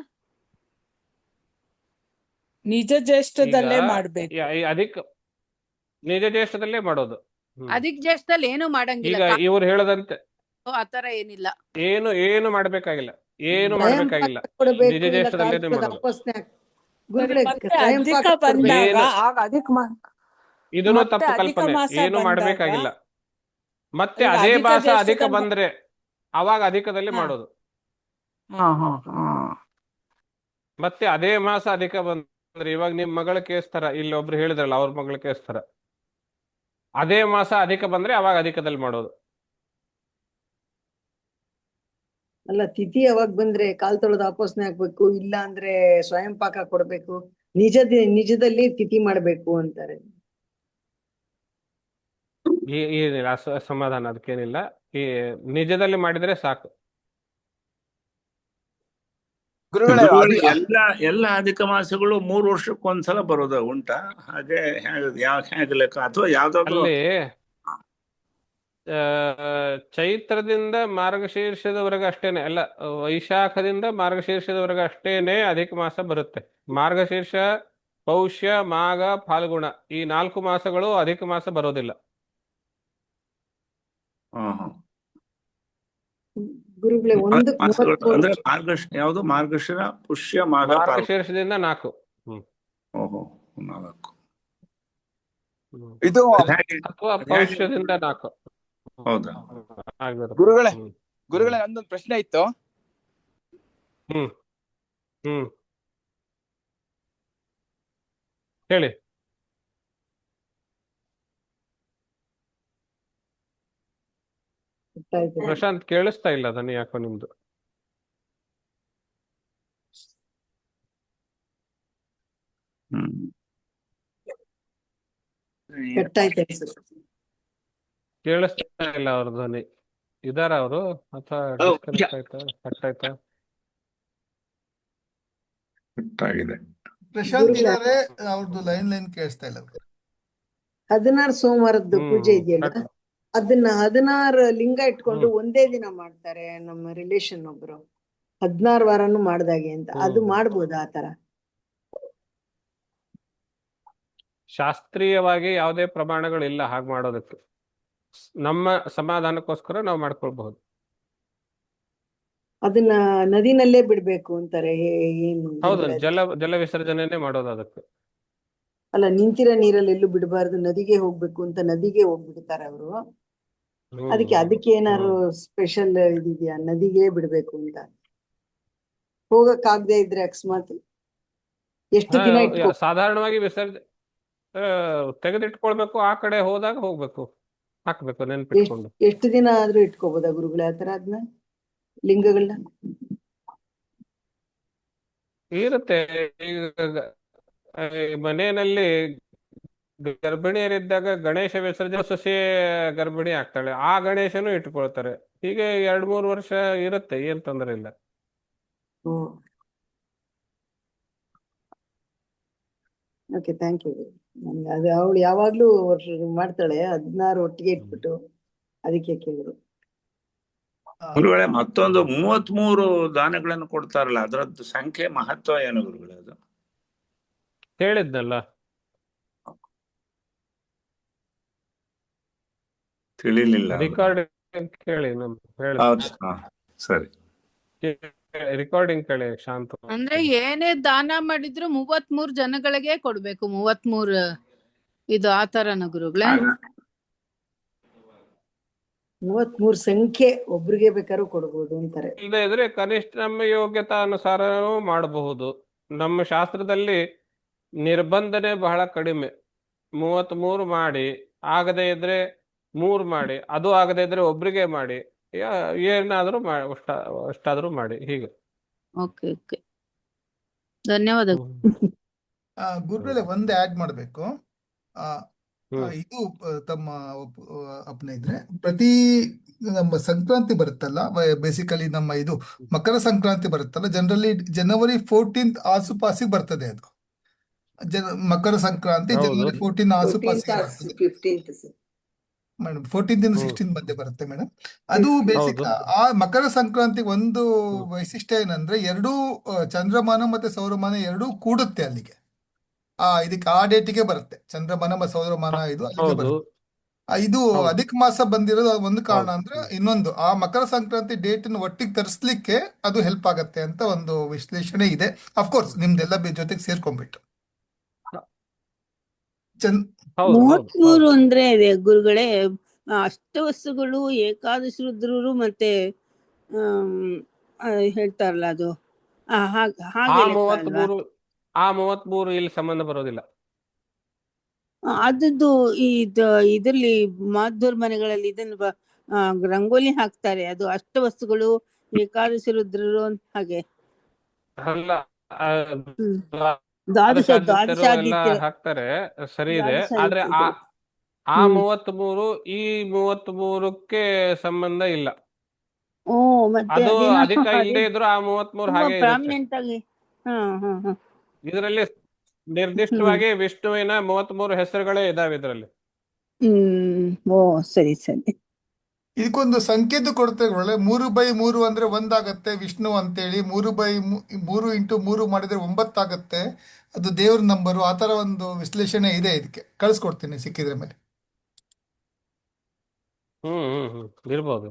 ನಿಜ ಜ್ಯೇಷ್ಠದಲ್ಲೇ ಮಾಡ್ಬೇಕು. ನಿಜ ಜ್ಯೇಷ್ಠದಲ್ಲೇ ಮಾಡೋದು. ಅಧಿಕ ಜ್ಯೇಷ್ಠದಲ್ಲಿ ಏನು ಮಾಡಂಗಿಲ್ಲ. ಈಗ ಇವ್ರು ಹೇಳದಂತೆ ಆತರ ಏನಿಲ್ಲ, ಏನು ಮಾಡ್ಬೇಕಾಗಿಲ್ಲ, ಏನು ಮಾಡ್ಬೇಕಾಗಿಲ್ಲ. ನಿಜ ಜ್ಯೇಷ್ಠದಲ್ಲೇ ಮಾಡೋದು. ಅಧಿಕ ಬಂದಾಗ ಇದನ್ನು ತಪ್ಪು ಕಲ್ಪನೆ. ಏನು ಮಾಡ್ಬೇಕಾಗಿಲ್ಲ. ಮತ್ತೆ ಅದೇ ಮಾಸ ಅಧಿಕ ಬಂದ್ರೆ ಅವಾಗ ಅಧಿಕದಲ್ಲಿ ಮಾಡೋದು. ಮತ್ತೆ ಅದೇ ಮಾಸ ಅಧಿಕ ಬಂದ್ರೆ, ಇವಾಗ ನಿಮ್ ಮಗಳ ಕೇಸ್ ತರ ಇಲ್ಲಿ ಒಬ್ರು ಹೇಳಿದ್ರಲ್ಲ, ಅವ್ರ ಮಗಳ ಕೇಸ್ ತರ ಅದೇ ಮಾಸ ಅಧಿಕ ಬಂದ್ರೆ ಅವಾಗ ಅಧಿಕದಲ್ಲಿ ಮಾಡೋದು. ಅಲ್ಲ, ತಿಥಿ ಯಾವಾಗ ಬಂದ್ರೆ ಕಾಲ್ ತೊಳೆದು ಆಪೋಸ್ನೆ ಹಾಕ್ಬೇಕು, ಇಲ್ಲ ಅಂದ್ರೆ ಸ್ವಯಂ ಪಾಕ ಕೊಡ್ಬೇಕು, ನಿಜದಲ್ಲಿ ತಿಥಿ ಮಾಡ್ಬೇಕು ಅಂತಾರೆ. ಏನಿಲ್ಲ, ಸಮಾಧಾನ, ಅದಕ್ಕೇನಿಲ್ಲ. ಈ ನಿಜದಲ್ಲಿ ಮಾಡಿದ್ರೆ ಸಾಕು. ಗುರುಗಳೇ, ಎಲ್ಲ ಅಧಿಕ ಮಾಸಗಳು 3 ವರ್ಷಕ್ಕೊಂದ್ಸಲ ಬರೋದ ಉಂಟಾ? ಹಾಗೆ ಹೇಗೆ ಲೆಕ್ಕ? ಅಥವಾ ಯಾವ್ದಾದ್ರು ಅಲ್ಲಿ ಚೈತ್ರದಿಂದ ಮಾರ್ಗಶೀರ್ಷದವರೆಗೆ ಅಷ್ಟೇನೆ, ಅಲ್ಲ ವೈಶಾಖದಿಂದ ಮಾರ್ಗಶೀರ್ಷದವರೆಗೆ ಅಷ್ಟೇನೆ ಅಧಿಕ ಮಾಸ ಬರುತ್ತೆ. ಮಾರ್ಗಶೀರ್ಷ, ಪೌಷ್ಯ, ಮಾಘ, ಫಾಲ್ಗುಣ ಈ 4 ಮಾಸಗಳು ಅಧಿಕ ಮಾಸ ಬರೋದಿಲ್ಲ. ಗುರುಗಳೇ, ಒಂದು ಅಂದ್ರೆ ಯಾವ್ದು ಮಾರ್ಗಶಿರ, ಪುಷ್ಯ, ಮಾಘ, ಮಾರ್ಗಶೀರ್ಷದಿಂದ 4. ಓಹೋ, 4. ಇದು ಅಥವಾ ಪೌಷ್ಯದಿಂದ 4. ಹೌದಾ? ಗುರುಗಳೇ, ನಂದೊಂದು ಪ್ರಶ್ನೆ ಇತ್ತು. ಹೇಳಿ. ಪ್ರಶಾಂತ್, ಕೇಳಿಸ್ತಾ ಇಲ್ಲ ಅದನ್ನ ಯಾಕೋ ನಿಮ್ದು. ಕೇಳಿಸ್ತಾ ಇಲ್ಲ ಅವ್ರ ಧ್ವನಿ. ಇದಾರ ಅವರು ಅಥವಾ ಡಿಸ್ಕನೆಕ್ಟ್ ಆಯ್ತಾ, ಕಟ್ ಆಯ್ತಾ? ಪ್ರಶಾಂತ್ ಇದಾರೆ, ಅವ್ರದ್ದು ಲೈನ್ ಕೇಳಿಸ್ತಾ ಇಲ್ಲ. 16 ಸೋಮವಾರದ್ದು ಪೂಜೆ ಇದೆಯಲ್ಲ, ಅದನ್ನ 16 ಲಿಂಗ ಇಟ್ಕೊಂಡು ಒಂದೇ ದಿನ ಮಾಡ್ತಾರೆ ನಮ್ಮ ರಿಲೇಷನ್ ಒಬ್ರು. 16 ವಾರನು ಮಾಡ್ದಾಗೆ ಅಂತ. ಅದು ಮಾಡ್ಬೋದಾ ಆತರ? ಶಾಸ್ತ್ರೀಯವಾಗಿ ಯಾವುದೇ ಪ್ರಮಾಣಗಳಿಲ್ಲ ಹಾಗೆ ಮಾಡೋದಕ್ಕೆ. ನಮ್ಮ ಸಮಾಧಾನಕ್ಕೋಸ್ಕರ ನಾವು ಮಾಡ್ಕೊಳ್ಬಹುದು. ಅದನ್ನ ನದಿನಲ್ಲೇ ಬಿಡ್ಬೇಕು ಅಂತಾರೆ. ಏನು? ಹೌದು, ಜಲ ವಿಸರ್ಜನೆ ಮಾಡೋದು ಅದಕ್ಕೆ. ಅಲ್ಲ, ನಿಂತಿರೋ ನೀರಲ್ಲಿ ಎಲ್ಲೂ ಬಿಡಬಾರ್ದು, ನದಿಗೆ ಹೋಗ್ಬೇಕು ಅಂತ ನದಿಗೆ ಹೋಗ್ಬಿಡ್ತಾರೆ ಅವರು. ಅದಕ್ಕೆ ಏನಾದ್ರು ಸ್ಪೆಷಲ್ ಇದಿದ್ಯಾ, ನದಿಗೆ ಬಿಡ್ಬೇಕು ಅಂತ? ಹೋಗಕ್ಕಾಗದೆ ಇದ್ರೆ ಅಕಸ್ಮಾತ್ ಎಷ್ಟು ದಿನ ಇಟ್ಕೋ? ಸಾಧಾರಣವಾಗಿ ತೆಗೆದಿಟ್ಕೊಳ್ಬೇಕು, ಆ ಕಡೆ ಹೋದಾಗ ಹೋಗ್ಬೇಕು, ಹಾಕ್ಬೇಕು ನೆನ್ಪಿಟ್ಕೊಂಡು. ಎಷ್ಟು ದಿನ ಆದ್ರೂ ಇಟ್ಕೋಬೋದಾ ಗುರುಗಳೇ ಆತರ ಅದನ್ನ, ಲಿಂಗಗಳನ್ನ? ಇರುತ್ತೆ. ಈಗ ಮನೆಯಲ್ಲಿ ಗರ್ಭಿಣಿಯರಿದ್ದಾಗ ಗಣೇಶ ವಿಸರ್ಜನೆ ಸೊಸೆ ಗರ್ಭಿಣಿ ಆಗ್ತಾಳೆ, ಆ ಗಣೇಶನು ಇಟ್ಕೊಳ್ತಾರೆ. ಹೀಗೆ 2-3 ವರ್ಷ ಇರುತ್ತೆ, ಏನ್ ತೊಂದರೆ ಇಲ್ಲ. Okay, thank you. ನನ್ಗೆ ಅದು ಅವಳು ಯಾವಾಗ್ಲೂ ಮಾಡ್ತಾಳೆ 16 ಒಟ್ಟಿಗೆ ಇಟ್ಬಿಟ್ಟು, ಅದಕ್ಕೆ ಕೇಳಿದ್ರು. ಗುರುಗಳೇ, ಮತ್ತೊಂದು 33 ದಾನಗಳನ್ನು ಕೊಡ್ತಾರಲ್ಲ, ಅದರದ್ದು ಸಂಖ್ಯೆ ಮಹತ್ವ ಏನು ಗುರುಗಳೇ? ಅದು ಹೇಳಿದ್ನಲ್ಲ, ತಿಳಿಲಿಲ್ಲ. ರಿಕಾರ್ಡಿಂಗ್ ಕೇಳಿ, ಹೌದಾ? ಸರಿ, ರಿಕಾರ್ಡಿಂಗ್ ಕೇಳಿ ಶಾಂತ. ಅಂದ್ರೆ ಏನೇ ದಾನ ಮಾಡಿದ್ರು 33 ಜನಗಳಿಗೆ ಕೊಡ್ಬೇಕು, 33 ಇದು ಆತರನ ಗುರುಗಳೇ? 33 ಸಂಖ್ಯೆ ಒಬ್ರಿಗೆ ಬೇಕಾದ್ರೂ ಕೊಡ್ಬೋದು ಅಂತಾರೆ. ಇಲ್ಲದೆ ಇದ್ರೆ ಕನಿಷ್ಠ ನಮ್ಮ ಯೋಗ್ಯತಾನುಸಾರನೂ ಮಾಡಬಹುದು. ನಮ್ಮ ಶಾಸ್ತ್ರದಲ್ಲಿ ನಿರ್ಬಂಧನೆ ಬಹಳ ಕಡಿಮೆ. 33 ಮಾಡಿ, ಆಗದೆ ಇದ್ರೆ 3 ಮಾಡಿ, ಅದು ಆಗದೆ ಇದ್ರೆ ಒಬ್ರಿಗೆ ಮಾಡಿ, ಏನಾದ್ರೂ ಅಷ್ಟಾದ್ರೂ ಮಾಡಿ, ಹೀಗೆ. ಓಕೆ ಓಕೆ, ಧನ್ಯವಾದಗಳು. ಗುರುಗಳೇ, ಒಂದು ಆಡ್ ಮಾಡ್ಬೇಕು. ಇದು ತಮ್ಮ ಅಪ್ನೆ ಇದ್ರೆ, ಪ್ರತಿ ನಮ್ಮ ಸಂಕ್ರಾಂತಿ ಬರುತ್ತಲ್ಲ, ಬೇಸಿಕಲಿ ನಮ್ಮ ಇದು ಮಕರ ಸಂಕ್ರಾಂತಿ ಬರುತ್ತಲ್ಲ, ಜನರಲಿ ಜನವರಿ 14th ಆಸುಪಾಸಿಗೆ ಬರ್ತದೆ ಅದು. ಮಕರ ಸಂಕ್ರಾಂತಿ ಜನವರಿ 14 ಆಸುಪಾಸಿಗೆ ಬರ್ತದೆ 15th ಮೇಡಮ್. 14th 16th ಮಧ್ಯೆ ಬರುತ್ತೆ ಮೇಡಮ್. ಅದು ಬೇಸಿಕ್. ಆ ಮಕರ ಸಂಕ್ರಾಂತಿ ಒಂದು ವೈಶಿಷ್ಟ್ಯ ಏನಂದ್ರೆ, ಎರಡೂ ಚಂದ್ರಮಾನ ಮತ್ತೆ ಸೌರಮಾನ ಎರಡೂ ಕೂಡುತ್ತೆ ಅಲ್ಲಿಗೆ. ಇದಕ್ಕೆ ಆ ಡೇಟಿಗೆ ಬರುತ್ತೆ ಚಂದ್ರಮಾನ ಮತ್ತು ಸೌರಮಾನ, ಇದು ಅಲ್ಲಿಗೆ ಬರುತ್ತೆ. ಇದು ಅಧಿಕ ಮಾಸ ಬಂದಿರೋದು ಒಂದು ಕಾರಣ ಅಂದ್ರೆ, ಇನ್ನೊಂದು ಆ ಮಕರ ಸಂಕ್ರಾಂತಿ ಡೇಟ್ ಒಟ್ಟಿಗೆ ತರಿಸ್ಲಿಕ್ಕೆ ಅದು ಹೆಲ್ಪ್ ಆಗತ್ತೆ ಅಂತ ಒಂದು ವಿಶ್ಲೇಷಣೆ ಇದೆ. ಅಫ್ಕೋರ್ಸ್ ನಿಮ್ದೆಲ್ಲ ಜೊತೆಗೆ ಸೇರ್ಕೊಂಡ್ಬಿಟ್ಟು 33 ಅಂದ್ರೆ ಗುರುಗಳೇ, ಅಷ್ಟವಸ್ತುಗಳು, ಏಕಾದಶ ರುದ್ರರು ಮತ್ತೆ ಹೇಳ್ತಾರಲ್ಲ, ಅದು ಹಾಗೆ ಆ 33 ಇಲ್ಲಿ ಸಂಬಂಧ ಬರೋದಿಲ್ಲ. ಅದದ್ದು ಇದ್ರಲ್ಲಿ ಮಾಧುರ್ ಮನೆಗಳಲ್ಲಿ ಇದನ್ನು ರಂಗೋಲಿ ಹಾಕ್ತಾರೆ, ಅದು ಅಷ್ಟವಸ್ತುಗಳು, ಏಕಾದಶ ರುದ್ರರು ಹಾಗೆ ಅಲ್ಲ. ಹಾಕ್ತಾರೆ, ಸರಿ ಇದೆ. ಆದ್ರೆ ಆ 33 ಈ 33ಕ್ಕೆ ಸಂಬಂಧ ಇಲ್ಲ. ಅದು ಅಧಿಕ ಇಲ್ಲದೆ ಇದ್ರು ಆ 33 ಹಾಗೆ ಇರುತ್ತೆ. ಇದರಲ್ಲಿ ನಿರ್ದಿಷ್ಟವಾಗಿ ವಿಷ್ಣುವಿನ 33 ಹೆಸರುಗಳೇ ಇದಾವೆ ಇದರಲ್ಲಿ. ಓ ಸರಿ ಸರಿ. ಇದಕ್ಕೊಂದು ಸಂಕೇತ ಕೊಡ್ತೇವೆ ಒಳ್ಳೆ. 3/3 ಅಂದ್ರೆ 1 ಆಗತ್ತೆ ವಿಷ್ಣು ಅಂತೇಳಿ. 3/3 × 3 ಮಾಡಿದ್ರೆ 9 ಆಗತ್ತೆ, ಅದು ದೇವ್ರ ನಂಬರು. ಆ ತರ ಒಂದು ವಿಶ್ಲೇಷಣೆ ಇದೆ. ಇದಕ್ಕೆ ಕಳ್ಸ್ಕೊಡ್ತೀನಿ ಸಿಕ್ಕಿದ್ರೆ ಮೇಲೆ. ಇರ್ಬೋದು.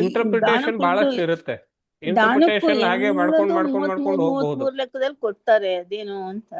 ಇಂಟರ್ಪ್ರಿಟೇಷನ್ ಬಹಳಷ್ಟು ಇರುತ್ತೆ. ಇಂಟರ್ಪ್ರಿಟೇಷನ್ ಹಾಗೆ ಮಾಡ್ಕೊಂಡು ಹೋಗ್ಬಹುದು. ಲೆಕ್ಕದಲ್ಲಿ ಕೊಡ್ತಾರೆ, ಅದೇನು ಅಂತ.